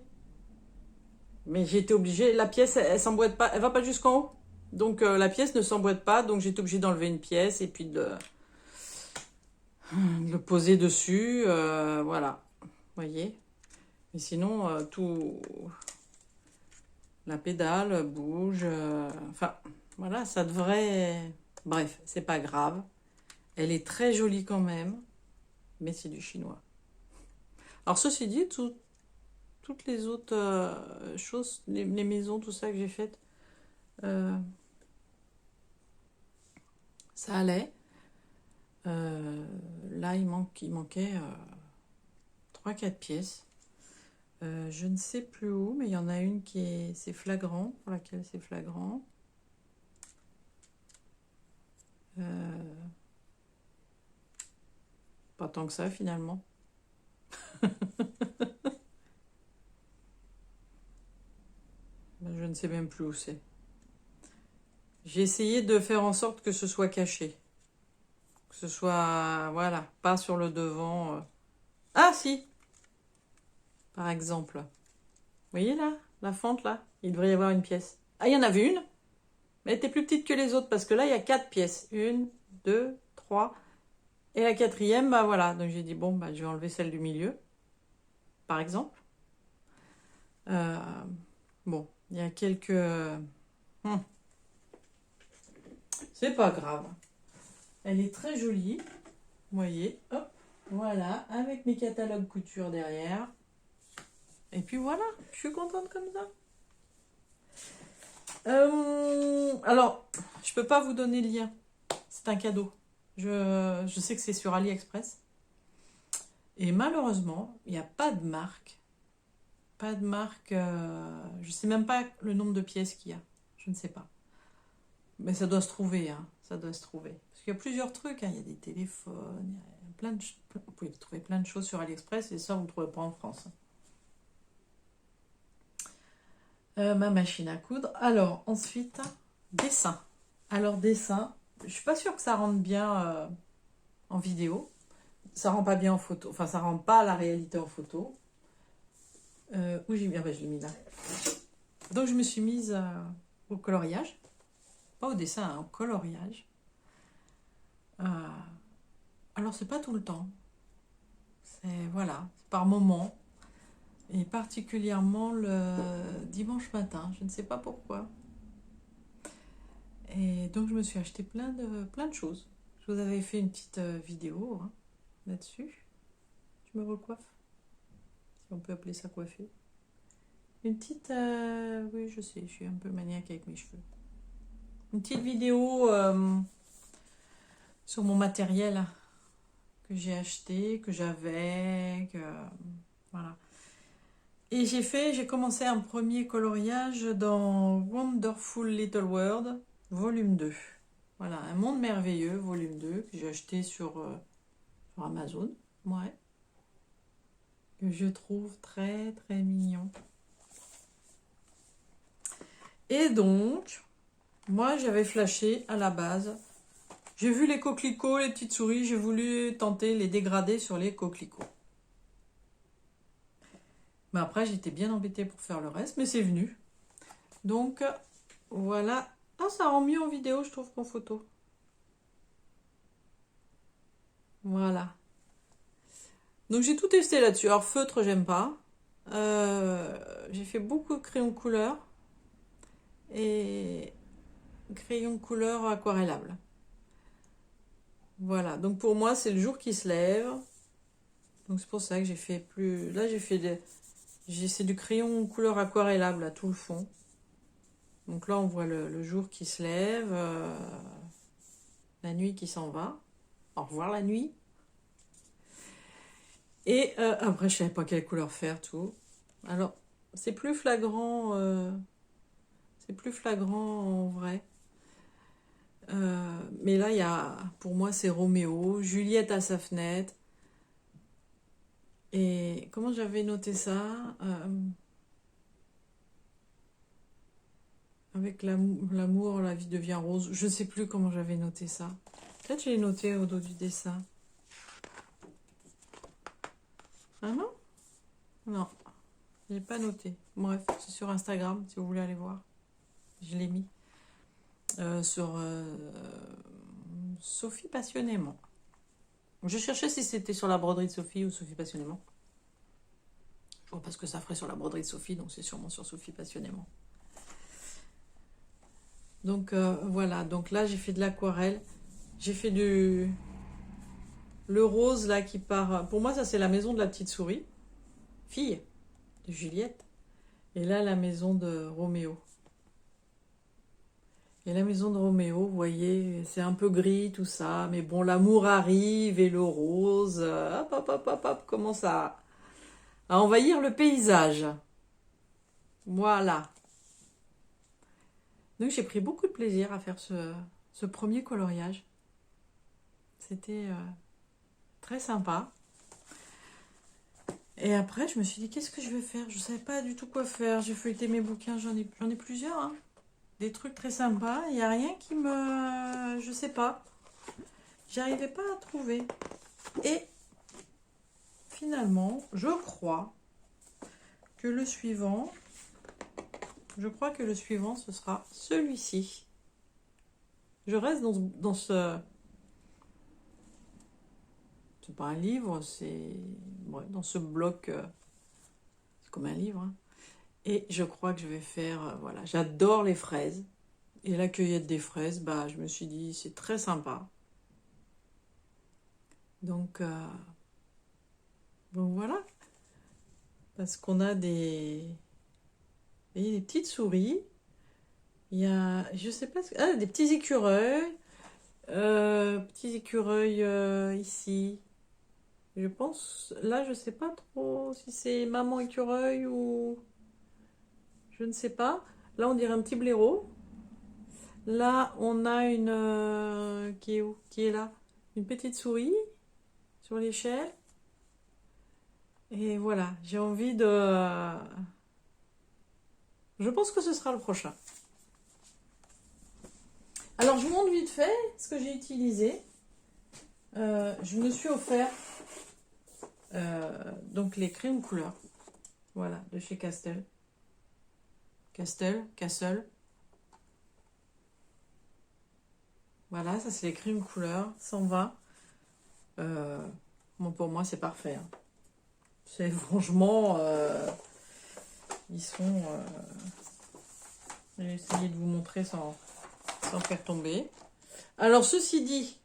Mais j'ai été obligée, la pièce, elle s'emboîte pas, elle va pas jusqu'en haut. Donc la pièce ne s'emboîte pas, donc j'ai été obligée d'enlever une pièce et puis de le poser dessus. Voilà, vous voyez. Mais sinon, tout... La pédale bouge. Enfin, voilà, ça devrait... Bref, c'est pas grave. Elle est très jolie quand même, mais c'est du chinois. Alors ceci dit, toutes les autres choses, les maisons, tout ça que j'ai faites, ça allait. Là, il manquait 3-4 pièces. Je ne sais plus où, mais il y en a une c'est flagrant, pour laquelle c'est flagrant. Pas tant que ça, finalement. Je ne sais même plus où c'est. J'ai essayé de faire en sorte que ce soit caché. Que ce soit, voilà, pas sur le devant. Ah, si! Par exemple. Vous voyez là? La fente, là? Il devrait y avoir une pièce. Ah, il y en avait une, mais elle était plus petite que les autres, parce que là, il y a 4 pièces. 1, 2, 3. Et la quatrième, bah voilà. Donc j'ai dit, bon, bah, je vais enlever celle du milieu, par exemple. Bon, il y a quelques... C'est pas grave. Elle est très jolie. Vous voyez, hop, voilà, avec mes catalogues couture derrière. Et puis voilà, je suis contente comme ça. Alors, je peux pas vous donner le lien. C'est un cadeau. Je sais que c'est sur AliExpress. Et malheureusement, il n'y a pas de marque. Pas de marque. Je sais même pas le nombre de pièces qu'il y a. Je ne sais pas. Mais ça doit se trouver. Hein. Ça doit se trouver. Parce qu'il y a plusieurs trucs. Hein. Il y a des téléphones. Il y a plein de... Vous pouvez trouver plein de choses sur AliExpress. Et ça, vous ne trouvez pas en France. Ma machine à coudre. Alors, ensuite, dessin. Alors, dessin. Je suis pas sûre que ça rentre bien en vidéo. Ça rend pas bien en photo. Enfin, ça rend pas la réalité en photo. Où j'ai mis? Ah bah, je l'ai mis là. Donc, je me suis mise au coloriage. Pas au dessin, hein, au coloriage. Alors, c'est pas tout le temps. C'est, voilà, c'est par moment. Et particulièrement le dimanche matin. Je ne sais pas pourquoi. Et donc, je me suis acheté plein de choses. Je vous avais fait une petite vidéo. Hein. là-dessus. Je me recoiffe, si on peut appeler ça coiffer. Une petite... oui, je sais, je suis un peu maniaque avec mes cheveux. Une petite vidéo sur mon matériel que j'ai acheté, que j'avais, voilà. Et j'ai commencé un premier coloriage dans Wonderful Little World, volume 2. Voilà, un monde merveilleux, volume 2, que j'ai acheté sur Amazon, ouais. Que je trouve très très mignon. Et donc, moi j'avais flashé à la base. J'ai vu les coquelicots, les petites souris, j'ai voulu tenter les dégradés sur les coquelicots. Mais après, j'étais bien embêtée pour faire le reste, mais c'est venu. Donc, voilà. Ah, ça rend mieux en vidéo, je trouve, qu'en photo. Voilà. Donc, j'ai tout testé là-dessus. Alors, feutre, j'aime pas. J'ai fait beaucoup de crayons couleur. Et crayons couleur aquarellables. Voilà. Donc, pour moi, c'est le jour qui se lève. Donc, c'est pour ça que j'ai fait plus... Là, j'ai fait des... C'est du crayon couleur aquarellable à tout le fond. Donc là, on voit le jour qui se lève, la nuit qui s'en va. Au revoir la nuit. Et après, je savais pas quelle couleur faire, tout. Alors, c'est plus flagrant en vrai. Mais là, il y a, pour moi, c'est Roméo, Juliette à sa fenêtre. Et comment j'avais noté ça avec l'amour, la vie devient rose. Je ne sais plus comment j'avais noté ça. Peut-être je l'ai noté au dos du dessin. Ah non? Non, je l'ai pas noté. Bref, c'est sur Instagram si vous voulez aller voir. Je l'ai mis sur Sophie Passionnément. Je cherchais si c'était sur la broderie de Sophie ou Sophie Passionnément. Je vois pas ce que ça ferait sur la broderie de Sophie, donc c'est sûrement sur Sophie Passionnément. Donc voilà, donc là j'ai fait de l'aquarelle. J'ai fait le rose là qui part. Pour moi, ça c'est la maison de la petite souris, fille de Juliette. Et là, la maison de Roméo. Et la maison de Roméo, vous voyez, c'est un peu gris tout ça, mais bon, l'amour arrive et le rose, hop, hop, hop, hop, hop, commence à envahir le paysage. Voilà. Donc j'ai pris beaucoup de plaisir à faire ce premier coloriage. C'était très sympa. Et après, je me suis dit, qu'est-ce que je vais faire? Je ne savais pas du tout quoi faire. J'ai feuilleté mes bouquins, j'en ai plusieurs, hein. Des trucs très sympas. Il n'y a rien qui me... Je sais pas. J'arrivais pas à trouver. Et finalement, je crois que le suivant... ce sera celui-ci. Je reste dans ce... C'est pas un livre, c'est... Ouais, dans ce bloc... c'est comme un livre, hein. Et je crois que je vais faire... voilà, j'adore les fraises. Et la cueillette des fraises, bah, je me suis dit, c'est très sympa. Donc voilà. Parce qu'on a des petites souris. Il y a, je sais pas, des petits écureuils. Ici. Je pense, là, je sais pas trop si c'est maman écureuil ou... Je ne sais pas. Là, on dirait un petit blaireau. Là, on a une... qui est où? Qui est là? Une petite souris sur l'échelle. Et voilà, j'ai envie de... Je pense que ce sera le prochain. Alors, je vous montre vite fait ce que j'ai utilisé. Je me suis offert donc les crayons couleur. Voilà, de chez Castel. Castle. Voilà, ça c'est les crayons couleur, 120. Bon, pour moi, c'est parfait, hein. C'est franchement... ils sont... je vais essayer de vous montrer sans faire tomber. Alors, ceci dit,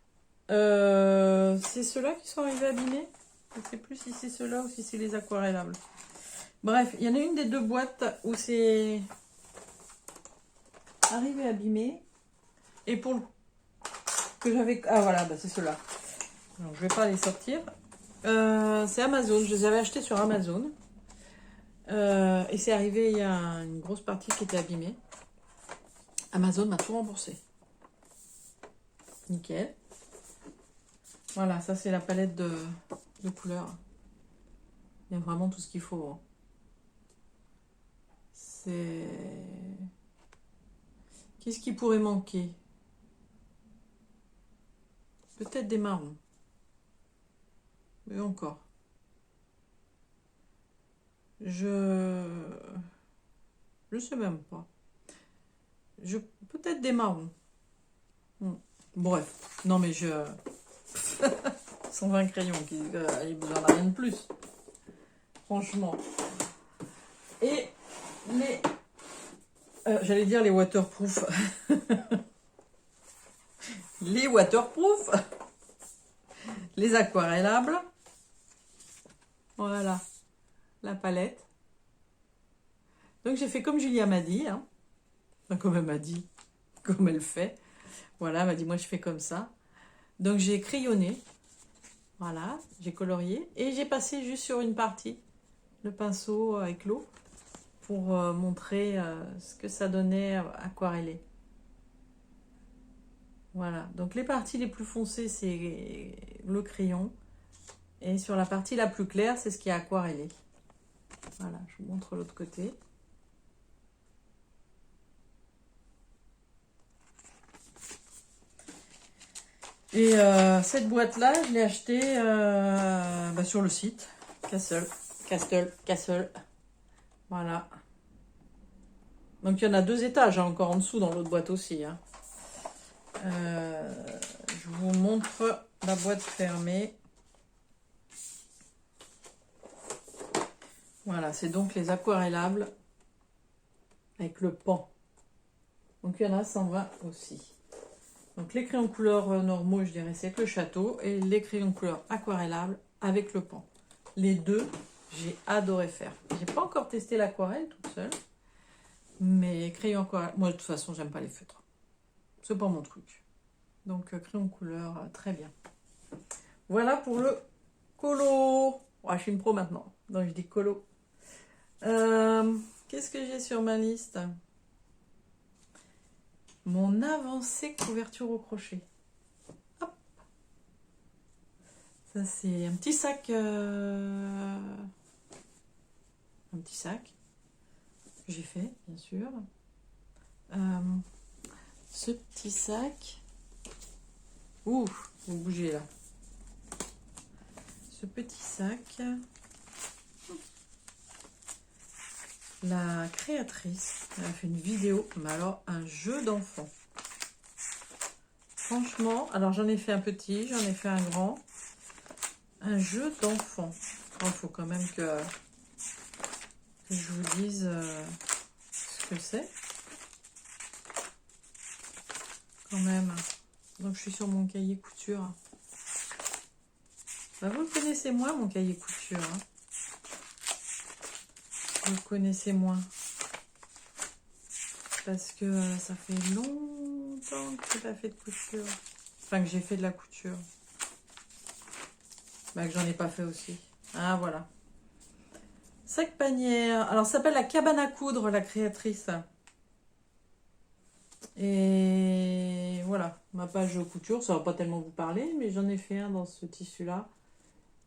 C'est ceux-là qui sont arrivés abîmés. Je ne sais plus si c'est ceux-là ou si c'est les aquarellables. Bref, il y en a une des deux boîtes où c'est arrivé abîmé. Et pour le que j'avais... Ah voilà, bah c'est ceux-là. Alors, je vais pas les sortir. C'est Amazon. Je les avais achetés sur Amazon. Et c'est arrivé, il y a une grosse partie qui était abîmée. Amazon m'a tout remboursé. Nickel. Voilà, ça c'est la palette de couleurs. Il y a vraiment tout ce qu'il faut. Hein. C'est... Qu'est-ce qui pourrait manquer? Peut-être des marrons. Mais encore. Je sais même pas. Peut-être des marrons. Bref. Non mais 120 crayons, il vous en a rien de plus. Franchement. Et les... j'allais dire les waterproof. Les waterproof. Les aquarellables. Voilà. La palette. Donc j'ai fait comme Julia m'a dit. Hein. Enfin, comme elle m'a dit. Comme elle fait. Voilà, elle m'a dit moi je fais comme ça. Donc j'ai crayonné. Voilà. J'ai colorié. Et j'ai passé juste sur une partie le pinceau avec l'eau. Pour montrer ce que ça donnait aquarellé. Voilà. Donc les parties les plus foncées c'est le crayon. Et sur la partie la plus claire c'est ce qui est aquarellé. Voilà, je vous montre l'autre côté. Et cette boîte-là, je l'ai achetée sur le site. Castle. Voilà. Donc il y en a 2 étages hein, encore en dessous dans l'autre boîte aussi. Hein. Je vous montre la boîte fermée. Voilà, c'est donc les aquarellables avec le pan. Donc il y en a 120 aussi. Donc les crayons de couleur normaux, je dirais, c'est avec le château. Et les crayons de couleur aquarellables avec le pan. Les deux, j'ai adoré faire. J'ai pas encore testé l'aquarelle toute seule. Mais crayon aquarelle, moi de toute façon, j'aime pas les feutres. C'est pas mon truc. Donc crayon de couleur, très bien. Voilà pour le colo. Ouais, je suis une pro maintenant. Donc je dis colo. Qu'est-ce que j'ai sur ma liste? Mon avancée couverture au crochet. Hop. Ça c'est un petit sac. Un petit sac que j'ai fait, bien sûr. Ce petit sac. Ouh, vous bougez là. Ce petit sac. La créatrice, elle a fait une vidéo, mais alors un jeu d'enfant. Franchement, alors j'en ai fait un petit, j'en ai fait un grand. Un jeu d'enfant. Il faut quand même que je vous dise ce que c'est. Quand même. Donc je suis sur mon cahier couture. Bah, vous le connaissez moins, mon cahier couture. Hein. Vous le connaissez moins. Parce que ça fait longtemps que je n'ai pas fait de couture. Enfin, que j'ai fait de la couture. Bah, que j'en ai pas fait aussi. Ah, voilà. Sac panière. Alors, ça s'appelle la cabane à coudre, la créatrice. Et voilà. Ma page couture, ça va pas tellement vous parler, mais j'en ai fait un dans ce tissu-là.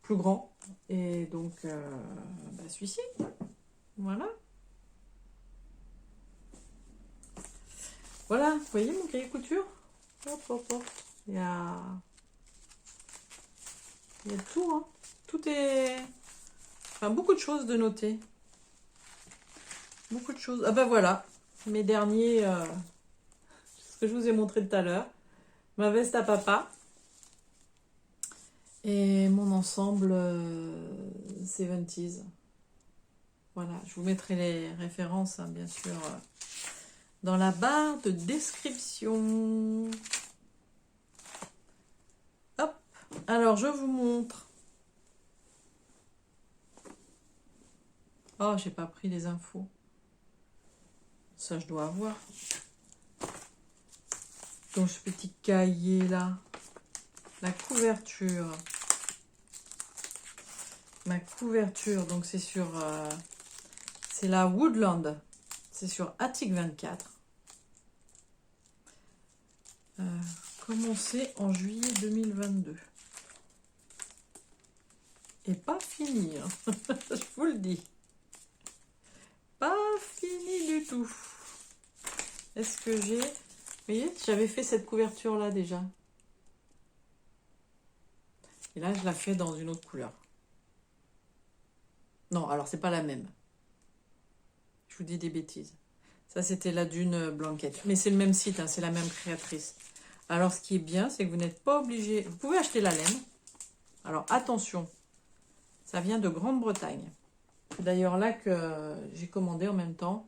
Plus grand. Et donc, celui-ci. Voilà. Voilà, vous voyez mon cahier couture? Hop, hop, hop. Il y a tout, hein. Tout est... Enfin, beaucoup de choses de noter. Beaucoup de choses. Ah ben voilà, mes derniers... ce que je vous ai montré tout à l'heure. Ma veste à papa. Et mon ensemble 70s. Voilà, je vous mettrai les références, hein, bien sûr, dans la barre de description. Hop. Alors, je vous montre. Oh, j'ai pas pris les infos. Ça, je dois avoir. Dans ce petit cahier là. La couverture. Ma couverture, donc c'est sur... c'est la Woodland. C'est sur Attic 24. Commencé en juillet 2022. Et pas fini, hein. Je vous le dis. Pas fini du tout. Est-ce que j'ai... Vous voyez, j'avais fait cette couverture-là déjà. Et là, je la fais dans une autre couleur. Non, alors c'est pas la même. Je vous dis des bêtises. Ça, c'était la Dune Blanquette. Mais c'est le même site, hein, c'est la même créatrice. Alors, ce qui est bien, c'est que vous n'êtes pas obligé... Vous pouvez acheter la laine. Alors, attention. Ça vient de Grande-Bretagne. C'est d'ailleurs là que j'ai commandé en même temps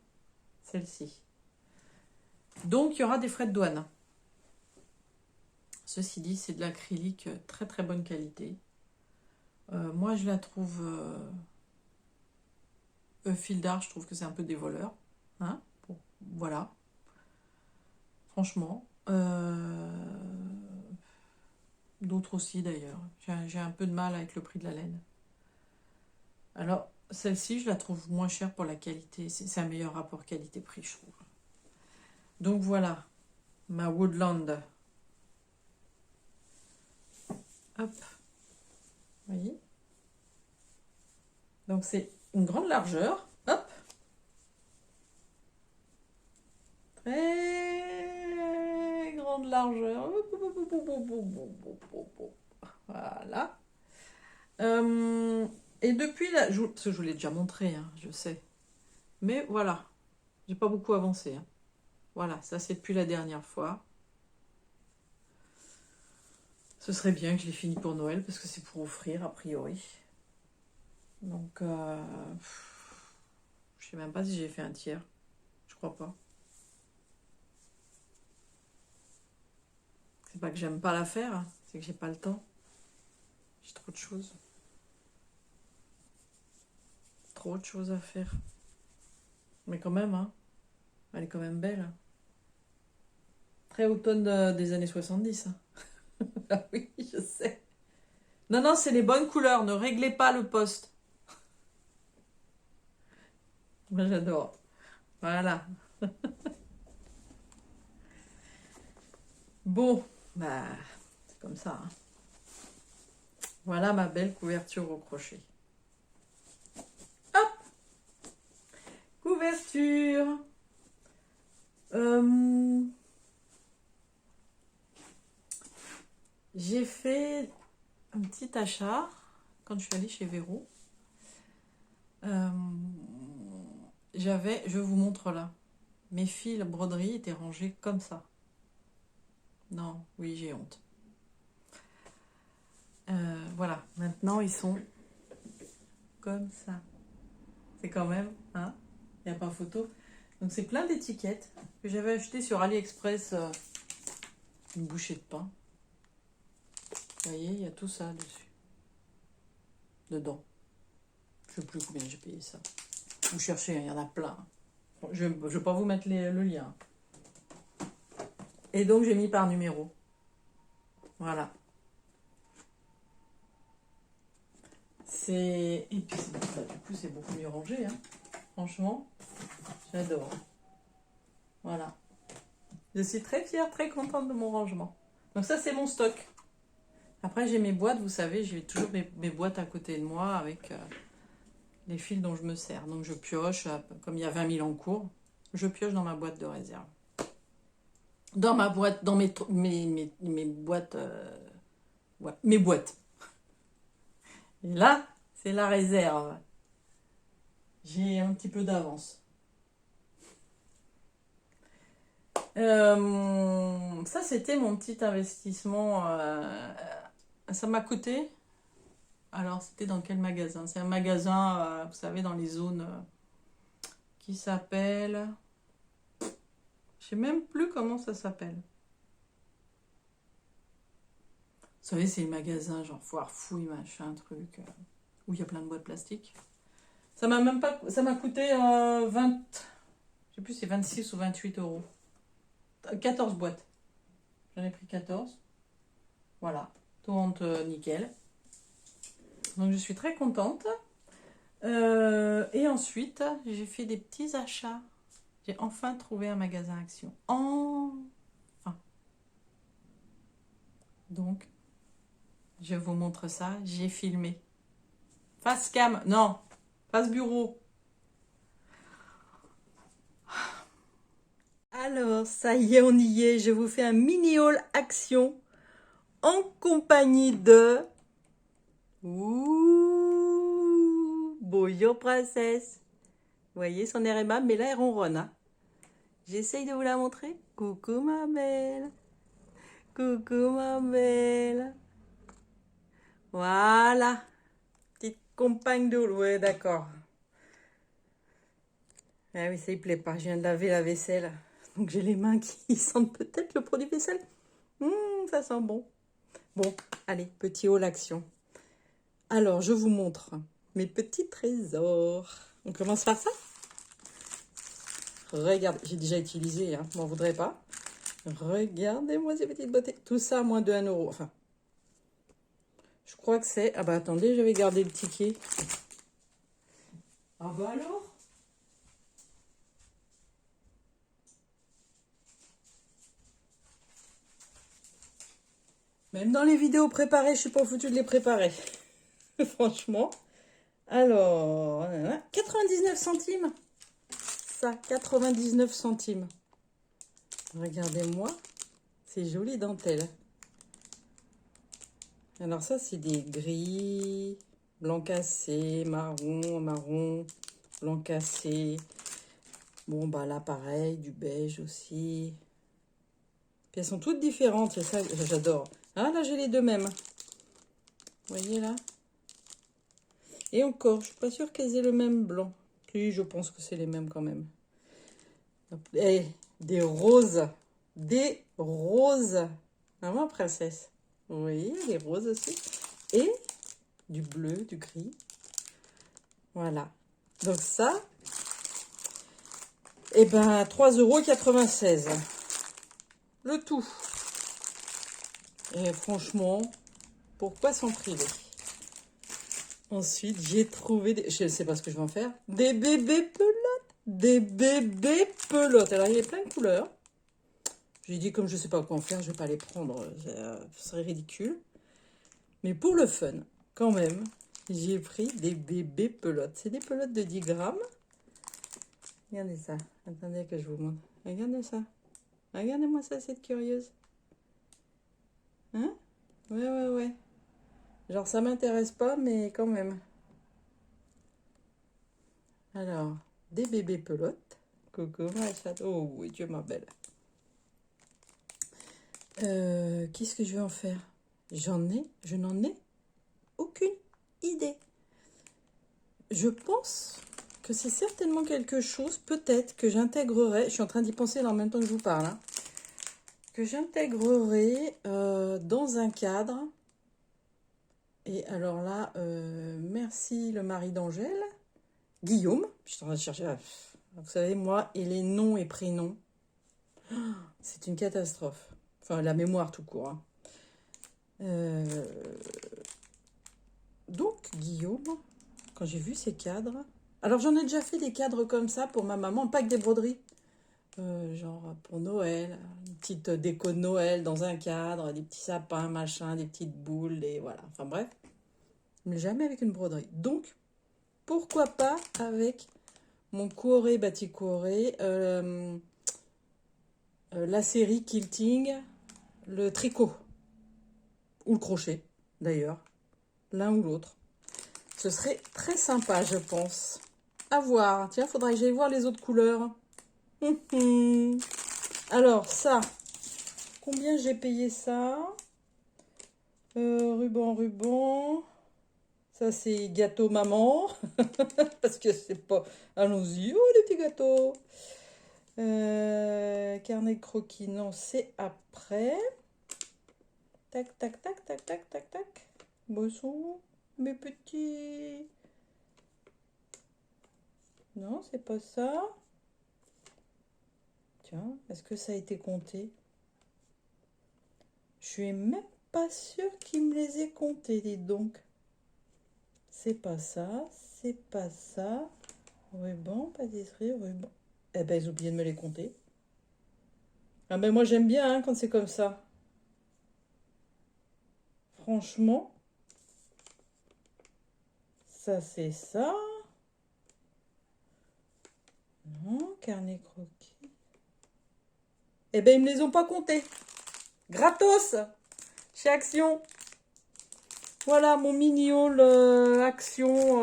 celle-ci. Donc, il y aura des frais de douane. Ceci dit, c'est de l'acrylique très très bonne qualité. Moi, je la trouve... fil d'art, je trouve que c'est un peu des voleurs. Hein, bon, voilà. Franchement. D'autres aussi d'ailleurs. J'ai un peu de mal avec le prix de la laine. Alors, celle-ci, je la trouve moins chère pour la qualité. C'est un meilleur rapport qualité-prix, je trouve. Donc voilà, ma Woodland. Hop. Vous voyez? Donc c'est une grande largeur. Hop. Très grande largeur. Voilà. Et depuis là, parce que je vous l'ai déjà montré, hein, je sais. Mais voilà, j'ai pas beaucoup avancé. Hein. Voilà, ça c'est depuis la dernière fois. Ce serait bien que je l'ai fini pour Noël, parce que c'est pour offrir, a priori. Donc, je sais même pas si j'ai fait un tiers. Je crois pas. C'est pas que j'aime pas la faire, hein, c'est que j'ai pas le temps. J'ai trop de choses. Trop de choses à faire. Mais quand même, hein. Elle est quand même belle. Très automne des années 70. Hein. Ah oui, je sais. Non, non, c'est les bonnes couleurs. Ne réglez pas le poste. Moi, j'adore. Voilà. Bon, bah, c'est comme ça. Hein. Voilà ma belle couverture au crochet. Hop! Couverture. J'ai fait un petit achat quand je suis allée chez Véro. Je vous montre là, mes fils broderie étaient rangés comme ça. Non, oui, j'ai honte. Voilà, maintenant ils sont comme ça. C'est quand même, hein, il n'y a pas photo. Donc c'est plein d'étiquettes que j'avais achetées sur AliExpress, une bouchée de pain. Vous voyez, il y a tout ça dessus. Dedans. Je ne sais plus combien j'ai payé ça. Vous cherchez, il y en a plein. Je ne vais pas vous mettre le lien. Et donc j'ai mis par numéro. Voilà. Et puis bah, du coup c'est beaucoup mieux rangé. Hein. Franchement, j'adore. Voilà. Je suis très fière, très contente de mon rangement. Donc ça c'est mon stock. Après j'ai mes boîtes, vous savez, j'ai toujours mes boîtes à côté de moi avec les fils dont je me sers. Donc je pioche, comme il y a 20 000 en cours, je pioche dans ma boîte de réserve. Dans ma boîte, dans mes boîtes, ouais, mes boîtes. Et là, c'est la réserve. J'ai un petit peu d'avance. Ça, c'était mon petit investissement. Ça m'a coûté. Alors, c'était dans quel magasin? C'est un magasin, vous savez, dans les zones qui s'appelle... Je sais même plus comment ça s'appelle. savez, c'est les magasins, genre foire fouille, machin, truc, où il y a plein de boîtes plastiques. Ça m'a même pas, ça m'a coûté 20, je sais plus, c'est 26 ou 28 euros. 14 boîtes. J'en ai pris 14. Voilà, tout nickel. Donc je suis très contente. Et ensuite, j'ai fait des petits achats. J'ai enfin trouvé un magasin Action. Enfin. Donc, je vous montre ça. J'ai filmé. Face cam, non. Face bureau. Alors, ça y est, on y est. Je vous fais un mini haul Action en compagnie de... Ouh, bonjour princesse. Vous voyez son air aimable, mais là elle ronronne. Hein. J'essaye de vous la montrer. Coucou ma belle. Coucou ma belle. Voilà. Petite compagne de... Ouais, d'accord. Ah oui, ça y plaît pas. Je viens de laver la vaisselle. Donc j'ai les mains qui sentent peut-être le produit vaisselle. Ça sent bon. Bon, allez, petit haul action. Alors, je vous montre mes petits trésors. On commence par ça. Regardez, j'ai déjà utilisé, hein, m'en voudrez pas. Regardez-moi ces petites beautés. Tout ça à moins de 1 euro. Enfin, je crois que c'est... Ah bah attendez, j'avais gardé le ticket. Ah bah alors? Même dans les vidéos préparées, je suis pas foutue de les préparer. Franchement. Alors, 99 centimes. Ça, 99 centimes. Regardez-moi. C'est joli dentelle. Alors ça, c'est des gris, blanc cassé, marron, marron, blanc cassé. Bon, bah là, pareil, du beige aussi. Puis elles sont toutes différentes, c'est ça, j'adore. Ah, là, j'ai les deux mêmes. Vous voyez, là? Et encore, je suis pas sûre qu'elles aient le même blanc. Oui, je pense que c'est les mêmes quand même. Et des roses. Des roses. Ah, ma princesse. Oui, des roses aussi. Et du bleu, du gris. Voilà. Donc ça, eh ben, 3,96 €. Le tout. Et franchement, pourquoi s'en priver? Ensuite, j'ai trouvé des... Je ne sais pas ce que je vais en faire. Des bébés pelotes. Des bébés pelotes. Alors, il y a plein de couleurs. J'ai dit, comme je ne sais pas quoi en faire, je ne vais pas les prendre. Ce serait ridicule. Mais pour le fun, quand même, j'ai pris des bébés pelotes. C'est des pelotes de 10 grammes. Regardez ça. Attendez que je vous montre. Regardez ça. Regardez-moi ça, cette curieuse. Hein? Ouais, ouais, ouais. Genre, ça m'intéresse pas, mais quand même. Alors, des bébés pelotes. Coucou, ma chatte. Oh, oui, Dieu, ma belle. Qu'est-ce que je vais en faire? Je n'en ai aucune idée. Je pense que c'est certainement quelque chose, peut-être, que j'intégrerai. Je suis en train d'y penser là en même temps que je vous parle. Hein, que j'intégrerai dans un cadre. Et alors là, merci le mari d'Angèle, Guillaume. Je suis en train de chercher. Vous savez, moi, et les noms et prénoms, c'est une catastrophe. Enfin, la mémoire tout court. Hein. Donc, Guillaume, quand j'ai vu ces cadres... Alors, j'en ai déjà fait des cadres comme ça pour ma maman, pas que des broderies. Genre pour Noël, une petite déco de Noël dans un cadre, des petits sapins, machin, des petites boules, des... Voilà, enfin bref. Mais jamais avec une broderie. Donc, pourquoi pas avec mon Kuoré Batik Kuoré, la série Quilting, le tricot, ou le crochet, d'ailleurs, l'un ou l'autre. Ce serait très sympa, je pense. À voir. Tiens, faudrait que j'aille voir les autres couleurs. Alors, ça, combien j'ai payé ça? Ruban. Ça, c'est gâteau maman. Parce que c'est pas... Allons-y, oh, les petits gâteaux. Carnet de croquis, non, c'est après. Tac, tac, tac, tac, tac, tac, tac. Boisson, mes petits. Non, c'est pas ça. Tiens, est-ce que ça a été compté? Je suis même pas sûre qu'il me les ait comptés, dites donc. C'est pas ça, c'est pas ça. Ruban, pâtisserie, ruban. Eh ben, ils ont oublié de me les compter. Ah ben, moi, j'aime bien hein, quand c'est comme ça. Franchement, ça, c'est ça. Non, carnet croquis. Eh ben, ils me les ont pas comptés. Gratos chez Action. Voilà mon mini haul Action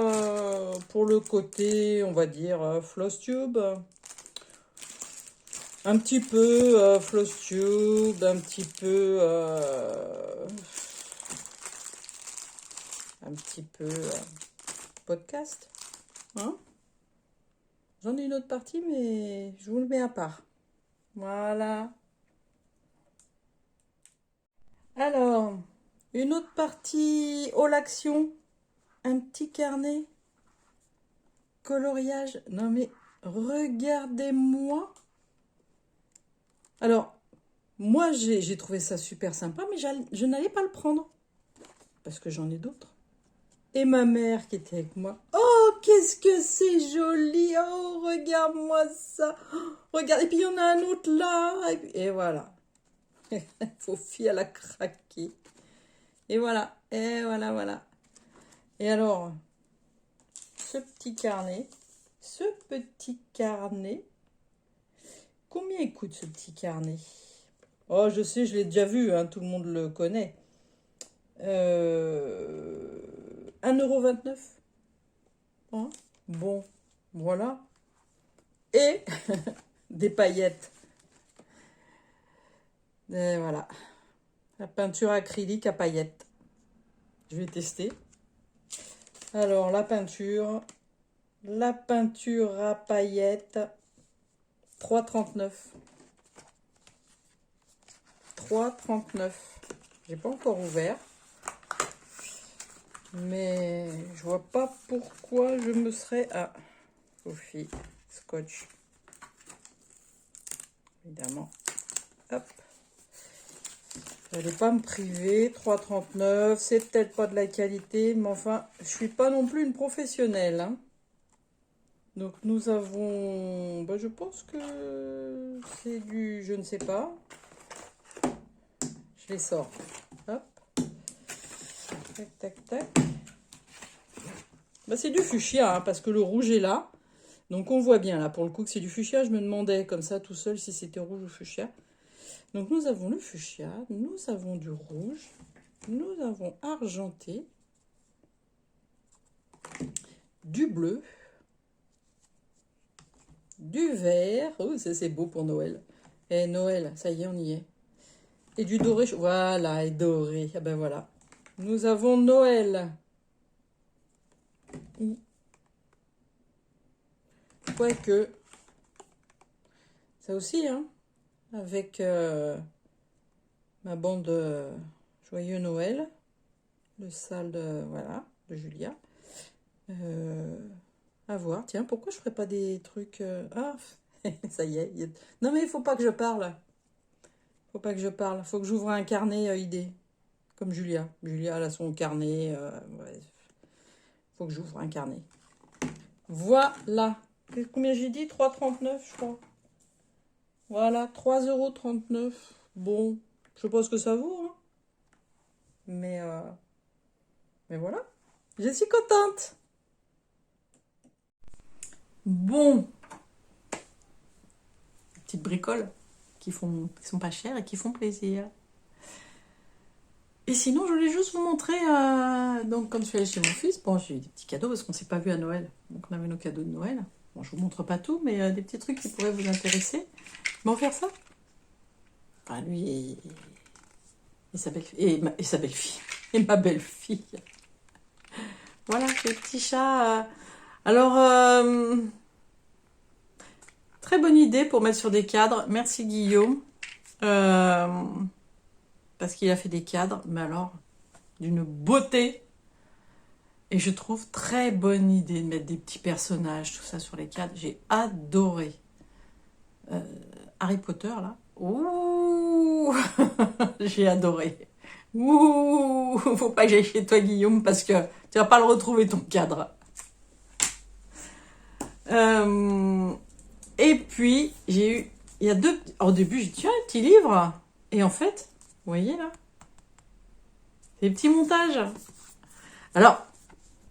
pour le côté, on va dire, floss tube. Un petit peu floss tube, un petit peu podcast. Hein? J'en ai une autre partie, mais je vous le mets à part. Voilà. Alors, une autre partie All Action. Un petit carnet. Coloriage. Non mais, regardez-moi. Alors, moi j'ai trouvé ça super sympa, mais je n'allais pas le prendre. Parce que j'en ai d'autres. Et ma mère qui était avec moi. Oh, qu'est-ce que c'est joli. Oh, regarde-moi ça. Oh, regarde. Et puis, il y en a un autre là. Et voilà. Faufi, elle a craqué. Et voilà. Et voilà, voilà. Et alors, ce petit carnet. Combien il coûte ce petit carnet? Oh, je sais, je l'ai déjà vu. Hein, tout le monde le connaît. 1,29 €. Hein? Bon, voilà. Et des paillettes. Et voilà. La peinture acrylique à paillettes. Je vais tester. Alors, la peinture à paillettes, 3,39 €. 3,39 €. J'ai pas encore ouvert. Mais je vois pas pourquoi je me serais... Ah, Sophie, scotch. Évidemment. Hop. J'allais pas me priver. 3,39 €. C'est peut-être pas de la qualité. Mais enfin, je suis pas non plus une professionnelle. Hein. Donc nous avons... je pense que c'est du... Je ne sais pas. Je les sors. Hop. Tac, tac, tac. C'est du fuchsia, hein, parce que le rouge est là. Donc on voit bien là, pour le coup, que c'est du fuchsia. Je me demandais comme ça, tout seul, si c'était rouge ou fuchsia. Donc nous avons le fuchsia, nous avons du rouge, nous avons argenté, du bleu, du vert. Oh, ça c'est beau pour Noël. Et Noël, ça y est, on y est. Et du doré, voilà, et doré. Ah ben voilà. Nous avons Noël. Quoique, ça aussi, hein, avec ma bande Joyeux Noël, le sale de, voilà, de Julia. À voir, tiens, pourquoi je ferais pas des trucs... Ah, ça y est. Non mais il faut pas que je parle. Faut pas que je parle. Faut que j'ouvre un carnet idée. Comme Julia. Julia, elle a son carnet. Ouais. Faut que j'ouvre un carnet. Voilà. Combien j'ai dit? 3,39 €, je crois. Voilà, 3,39 €. Bon, je sais pas ce que ça vaut. Hein. Mais voilà. Je suis contente. Bon. Petites bricoles qui sont pas chères et qui font plaisir. Et sinon, je voulais juste vous montrer, donc comme je suis allée chez mon fils, bon, j'ai eu des petits cadeaux parce qu'on s'est pas vu à Noël. Donc on avait nos cadeaux de Noël. Bon, je vous montre pas tout, mais des petits trucs qui pourraient vous intéresser. M'en faire ça. Enfin, lui et sa belle-fille. Et sa belle-fille. Et ma belle-fille. Voilà, les petits chats. Alors, très bonne idée pour mettre sur des cadres. Merci Guillaume. parce qu'il a fait des cadres, mais alors, d'une beauté. Et je trouve très bonne idée de mettre des petits personnages, tout ça sur les cadres. J'ai adoré. Harry Potter, là. Ouh j'ai adoré. Ouh faut pas que j'aille chez toi, Guillaume, parce que tu vas pas le retrouver, ton cadre. Et puis, j'ai eu... Il y a deux... Au début, j'ai dit, tiens, un petit livre. Et en fait, vous voyez, là, des petits montages. Alors,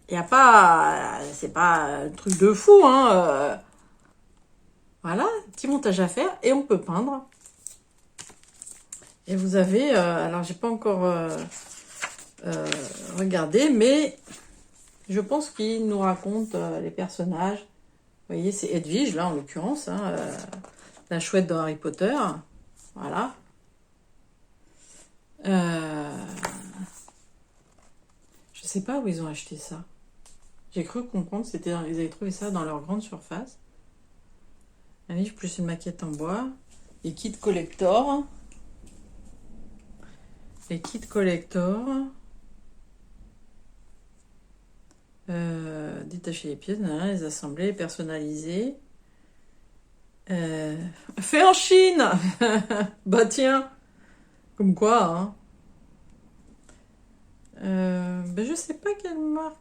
il n'y a pas... C'est pas un truc de fou, hein. Voilà, petit montage à faire. Et on peut peindre. Et vous avez... alors, j'ai pas encore regardé, mais je pense qu'il nous raconte les personnages. Vous voyez, c'est Edwige, là, en l'occurrence, hein, la chouette de Harry Potter. Voilà. Je sais pas où ils ont acheté ça. J'ai cru comprendre que ils avaient trouvé ça dans leur grande surface. Un livre plus une maquette en bois. Les kits collector. Les kits collector. Détacher les pièces, les assembler, les personnaliser. Fait en Chine. Bah tiens. Comme quoi, hein. Ben je sais pas quelle marque.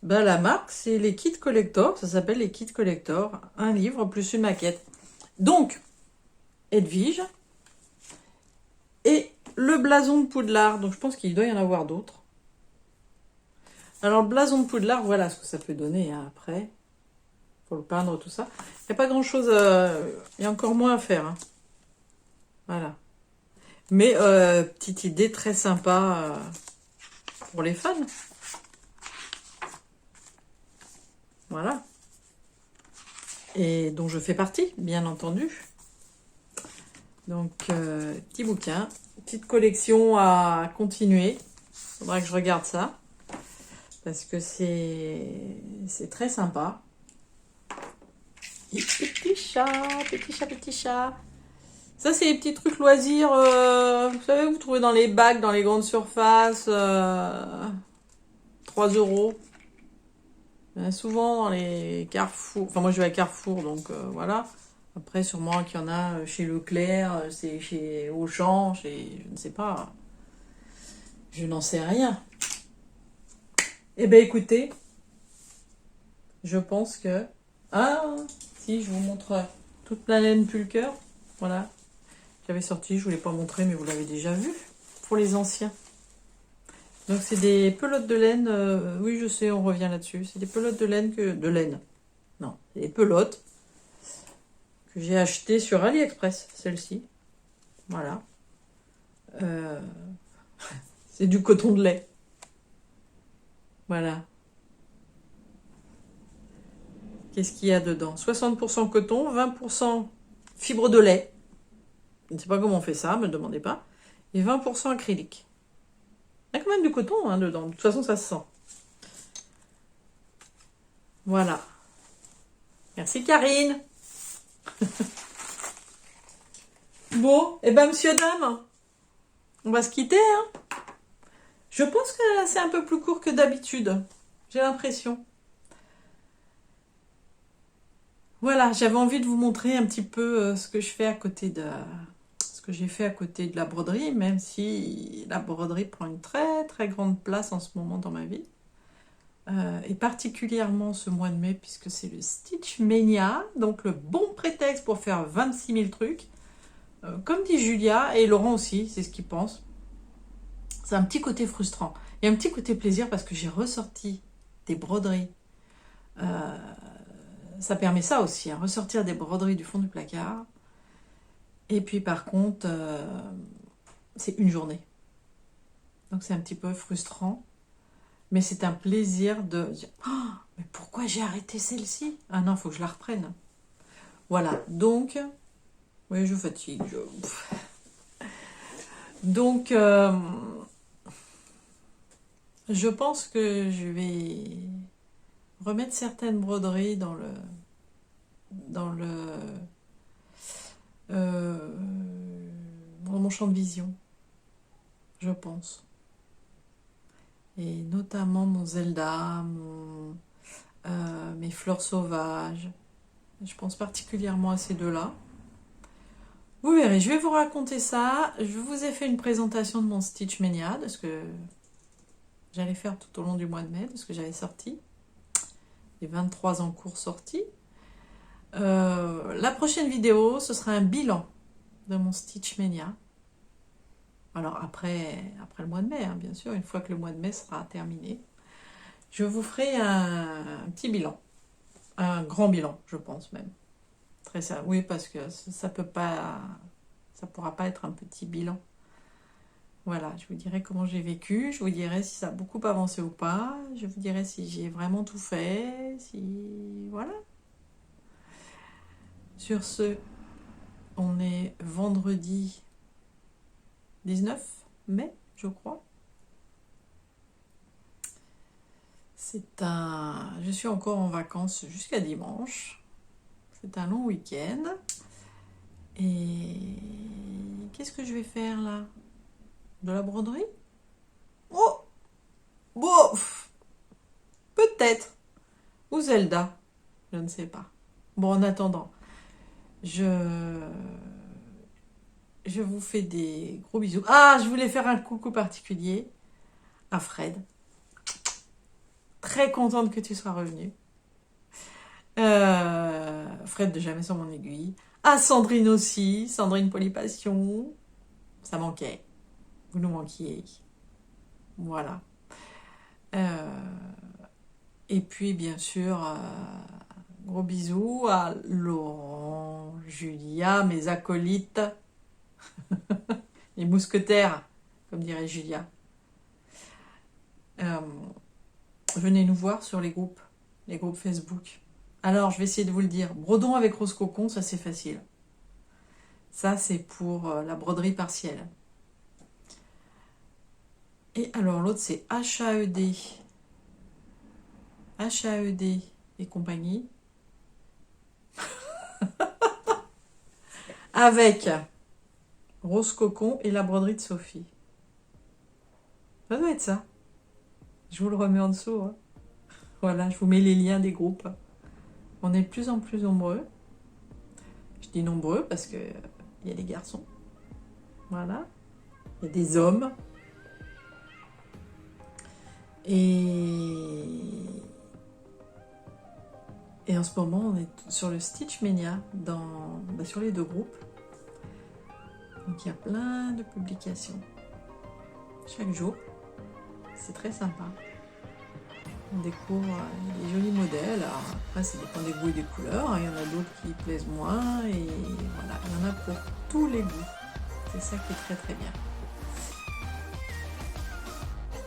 Ben la marque, c'est les kits collector. Ça s'appelle les kits collector. Un livre plus une maquette. Donc, Edwige. Et le blason de Poudlard. Donc je pense qu'il doit y en avoir d'autres. Alors le blason de Poudlard, voilà ce que ça peut donner hein, après. Faut le peindre, tout ça. Il n'y a pas grand chose. Il y a encore moins à faire. Hein. Voilà. Mais petite idée très sympa pour les fans. Voilà. Et dont je fais partie, bien entendu. Donc, petit bouquin. Petite collection à continuer. Il faudra que je regarde ça. Parce que c'est très sympa. Et petit chat, petit chat, petit chat. Ça, c'est les petits trucs loisirs. Vous savez, vous trouvez dans les bacs, dans les grandes surfaces. 3 €. Souvent dans les Carrefour. Enfin, moi, je vais à Carrefour, donc voilà. Après, sûrement qu'il y en a chez Leclerc, c'est chez Auchan, chez... Je ne sais pas. Je n'en sais rien. Eh bien, écoutez. Je pense que... Ah, si, je vous montre toute la laine Pulker. Voilà. J'avais sorti, je ne voulais pas montrer, mais vous l'avez déjà vu. Pour les anciens. Donc, c'est des pelotes de laine. Oui, je sais, on revient là-dessus. C'est des pelotes de laine que... De laine. Non, c'est des pelotes que j'ai achetées sur AliExpress, celle-ci. Voilà. C'est du coton de lait. Voilà. Qu'est-ce qu'il y a dedans? 60% coton, 20% fibre de lait. Je ne sais pas comment on fait ça, ne me demandez pas. Et 20% acrylique. Il y a quand même du coton hein, dedans. De toute façon, ça se sent. Voilà. Merci Karine. Bon, et ben monsieur, dame, on va se quitter. Hein. Je pense que c'est un peu plus court que d'habitude. J'ai l'impression. Voilà, j'avais envie de vous montrer un petit peu ce que je fais à côté de... Ce que j'ai fait à côté de la broderie, même si la broderie prend une très très grande place en ce moment dans ma vie. Et particulièrement ce mois de mai, puisque c'est le Stitch Mania, donc le bon prétexte pour faire 26 000 trucs. Comme dit Julia, et Laurent aussi, c'est ce qu'ils pensent. C'est un petit côté frustrant. Il y a un petit côté plaisir parce que j'ai ressorti des broderies. Ça permet ça aussi, hein, ressortir des broderies du fond du placard. Et puis par contre, c'est une journée. Donc c'est un petit peu frustrant. Mais c'est un plaisir de dire oh, mais pourquoi j'ai arrêté celle-ci? Ah non, il faut que je la reprenne. Voilà, donc... Oui, je fatigue. Donc, je pense que je vais remettre certaines broderies dans dans mon champ de vision, je pense. Et notamment mon Zelda, mes fleurs sauvages. Je pense particulièrement à ces deux-là. Vous verrez, je vais vous raconter ça. Je vous ai fait une présentation de mon Stitch Mania, de ce que j'allais faire tout au long du mois de mai, de ce que j'avais sorti. Les 23 en cours sortis. La prochaine vidéo, ce sera un bilan de mon Stitch Mania. Alors après le mois de mai, hein, bien sûr, une fois que le mois de mai sera terminé, je vous ferai un petit bilan. Un grand bilan, je pense même. Très ça, oui, parce que ça pourra pas être un petit bilan. Voilà, je vous dirai comment j'ai vécu, je vous dirai si ça a beaucoup avancé ou pas, je vous dirai si j'ai vraiment tout fait, si... Voilà. Sur ce, on est vendredi 19 mai, je crois. Je suis encore en vacances jusqu'à dimanche. C'est un long week-end. Et qu'est-ce que je vais faire là? De la broderie? Oh! Bon! Peut-être. Ou Zelda. Je ne sais pas. Bon, en attendant, je vous fais des gros bisous. Ah, je voulais faire un coucou particulier à Fred. Très contente que tu sois revenu. Fred de Jamais sur mon aiguille. À Sandrine aussi. Sandrine Polypassion. Ça manquait. Vous nous manquiez. Voilà. Et puis, bien sûr, gros bisous à Laurent, Julia, mes acolytes. Les mousquetaires, comme dirait Julia. Venez nous voir sur les groupes Facebook. Alors, je vais essayer de vous le dire. Brodons avec Rose Cocon, ça c'est facile. Ça, c'est pour la broderie partielle. Et alors, l'autre, c'est HAED. HAED et compagnie. Avec Rose Cocon et la broderie de Sophie. Ça doit être ça. Je vous le remets en dessous. Hein. Voilà, je vous mets les liens des groupes. On est de plus en plus nombreux. Je dis nombreux parce que il y a des garçons. Voilà. Il y a des hommes. Et en ce moment, on est sur le Stitch Mania, sur les deux groupes. Donc il y a plein de publications. Chaque jour. C'est très sympa. On découvre des jolis modèles. Alors, après, ça dépend des goûts et des couleurs. Il y en a d'autres qui plaisent moins. Et voilà, il y en a pour tous les goûts. C'est ça qui est très très bien.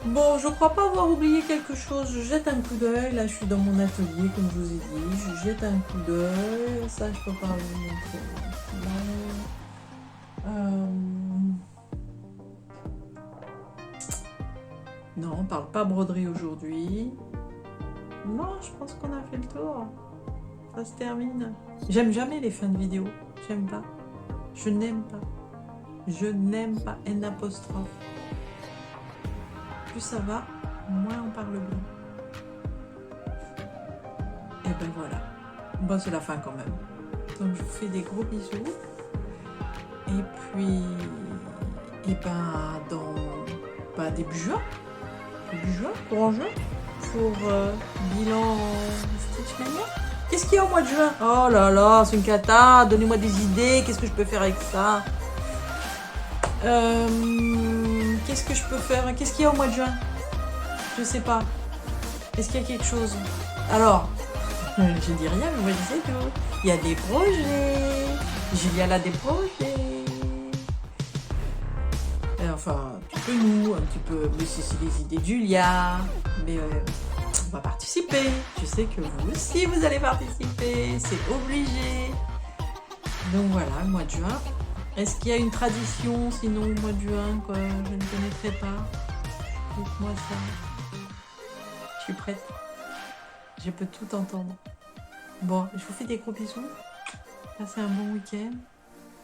Bon, je crois pas avoir oublié quelque chose. Je jette un coup d'œil. Là, je suis dans mon atelier, comme je vous ai dit. Je jette un coup d'œil. Ça, je peux pas vous montrer. Non, on parle pas broderie aujourd'hui. Non, je pense qu'on a fait le tour. Ça se termine. J'aime jamais les fins de vidéo. J'aime pas. Je n'aime pas. Je n'aime pas. N apostrophe. Plus ça va, moins on parle bien. Et ben voilà. Bon, c'est la fin quand même. Donc je vous fais des gros bisous. Et puis, dans début juin. Début juin, courant juin. Pour bilan Stitch Mania. Qu'est-ce qu'il y a au mois de juin? Oh là là, c'est une cata. Donnez-moi des idées. Qu'est-ce que je peux faire avec ça? Qu'est-ce que je peux faire? Qu'est-ce qu'il y a au mois de juin? Je sais pas. Est-ce qu'il y a quelque chose? Alors, je dis rien, mais moi je sais tout. Il y a des projets. Julia a des projets. Enfin, un petit peu nous, un petit peu. Mais c'est les idées de Julia. Mais on va participer. Je sais que vous aussi, vous allez participer. C'est obligé. Donc voilà, le mois de juin. Est-ce qu'il y a une tradition, sinon, au mois de juin, quoi, je ne connaîtrais pas? Dites-moi ça. Je suis prête. Je peux tout entendre. Bon, je vous fais des gros bisous. Passez un bon week-end.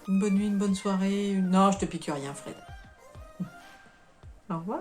Une bonne nuit, une bonne soirée. Non, je te pique rien, Fred. Au revoir.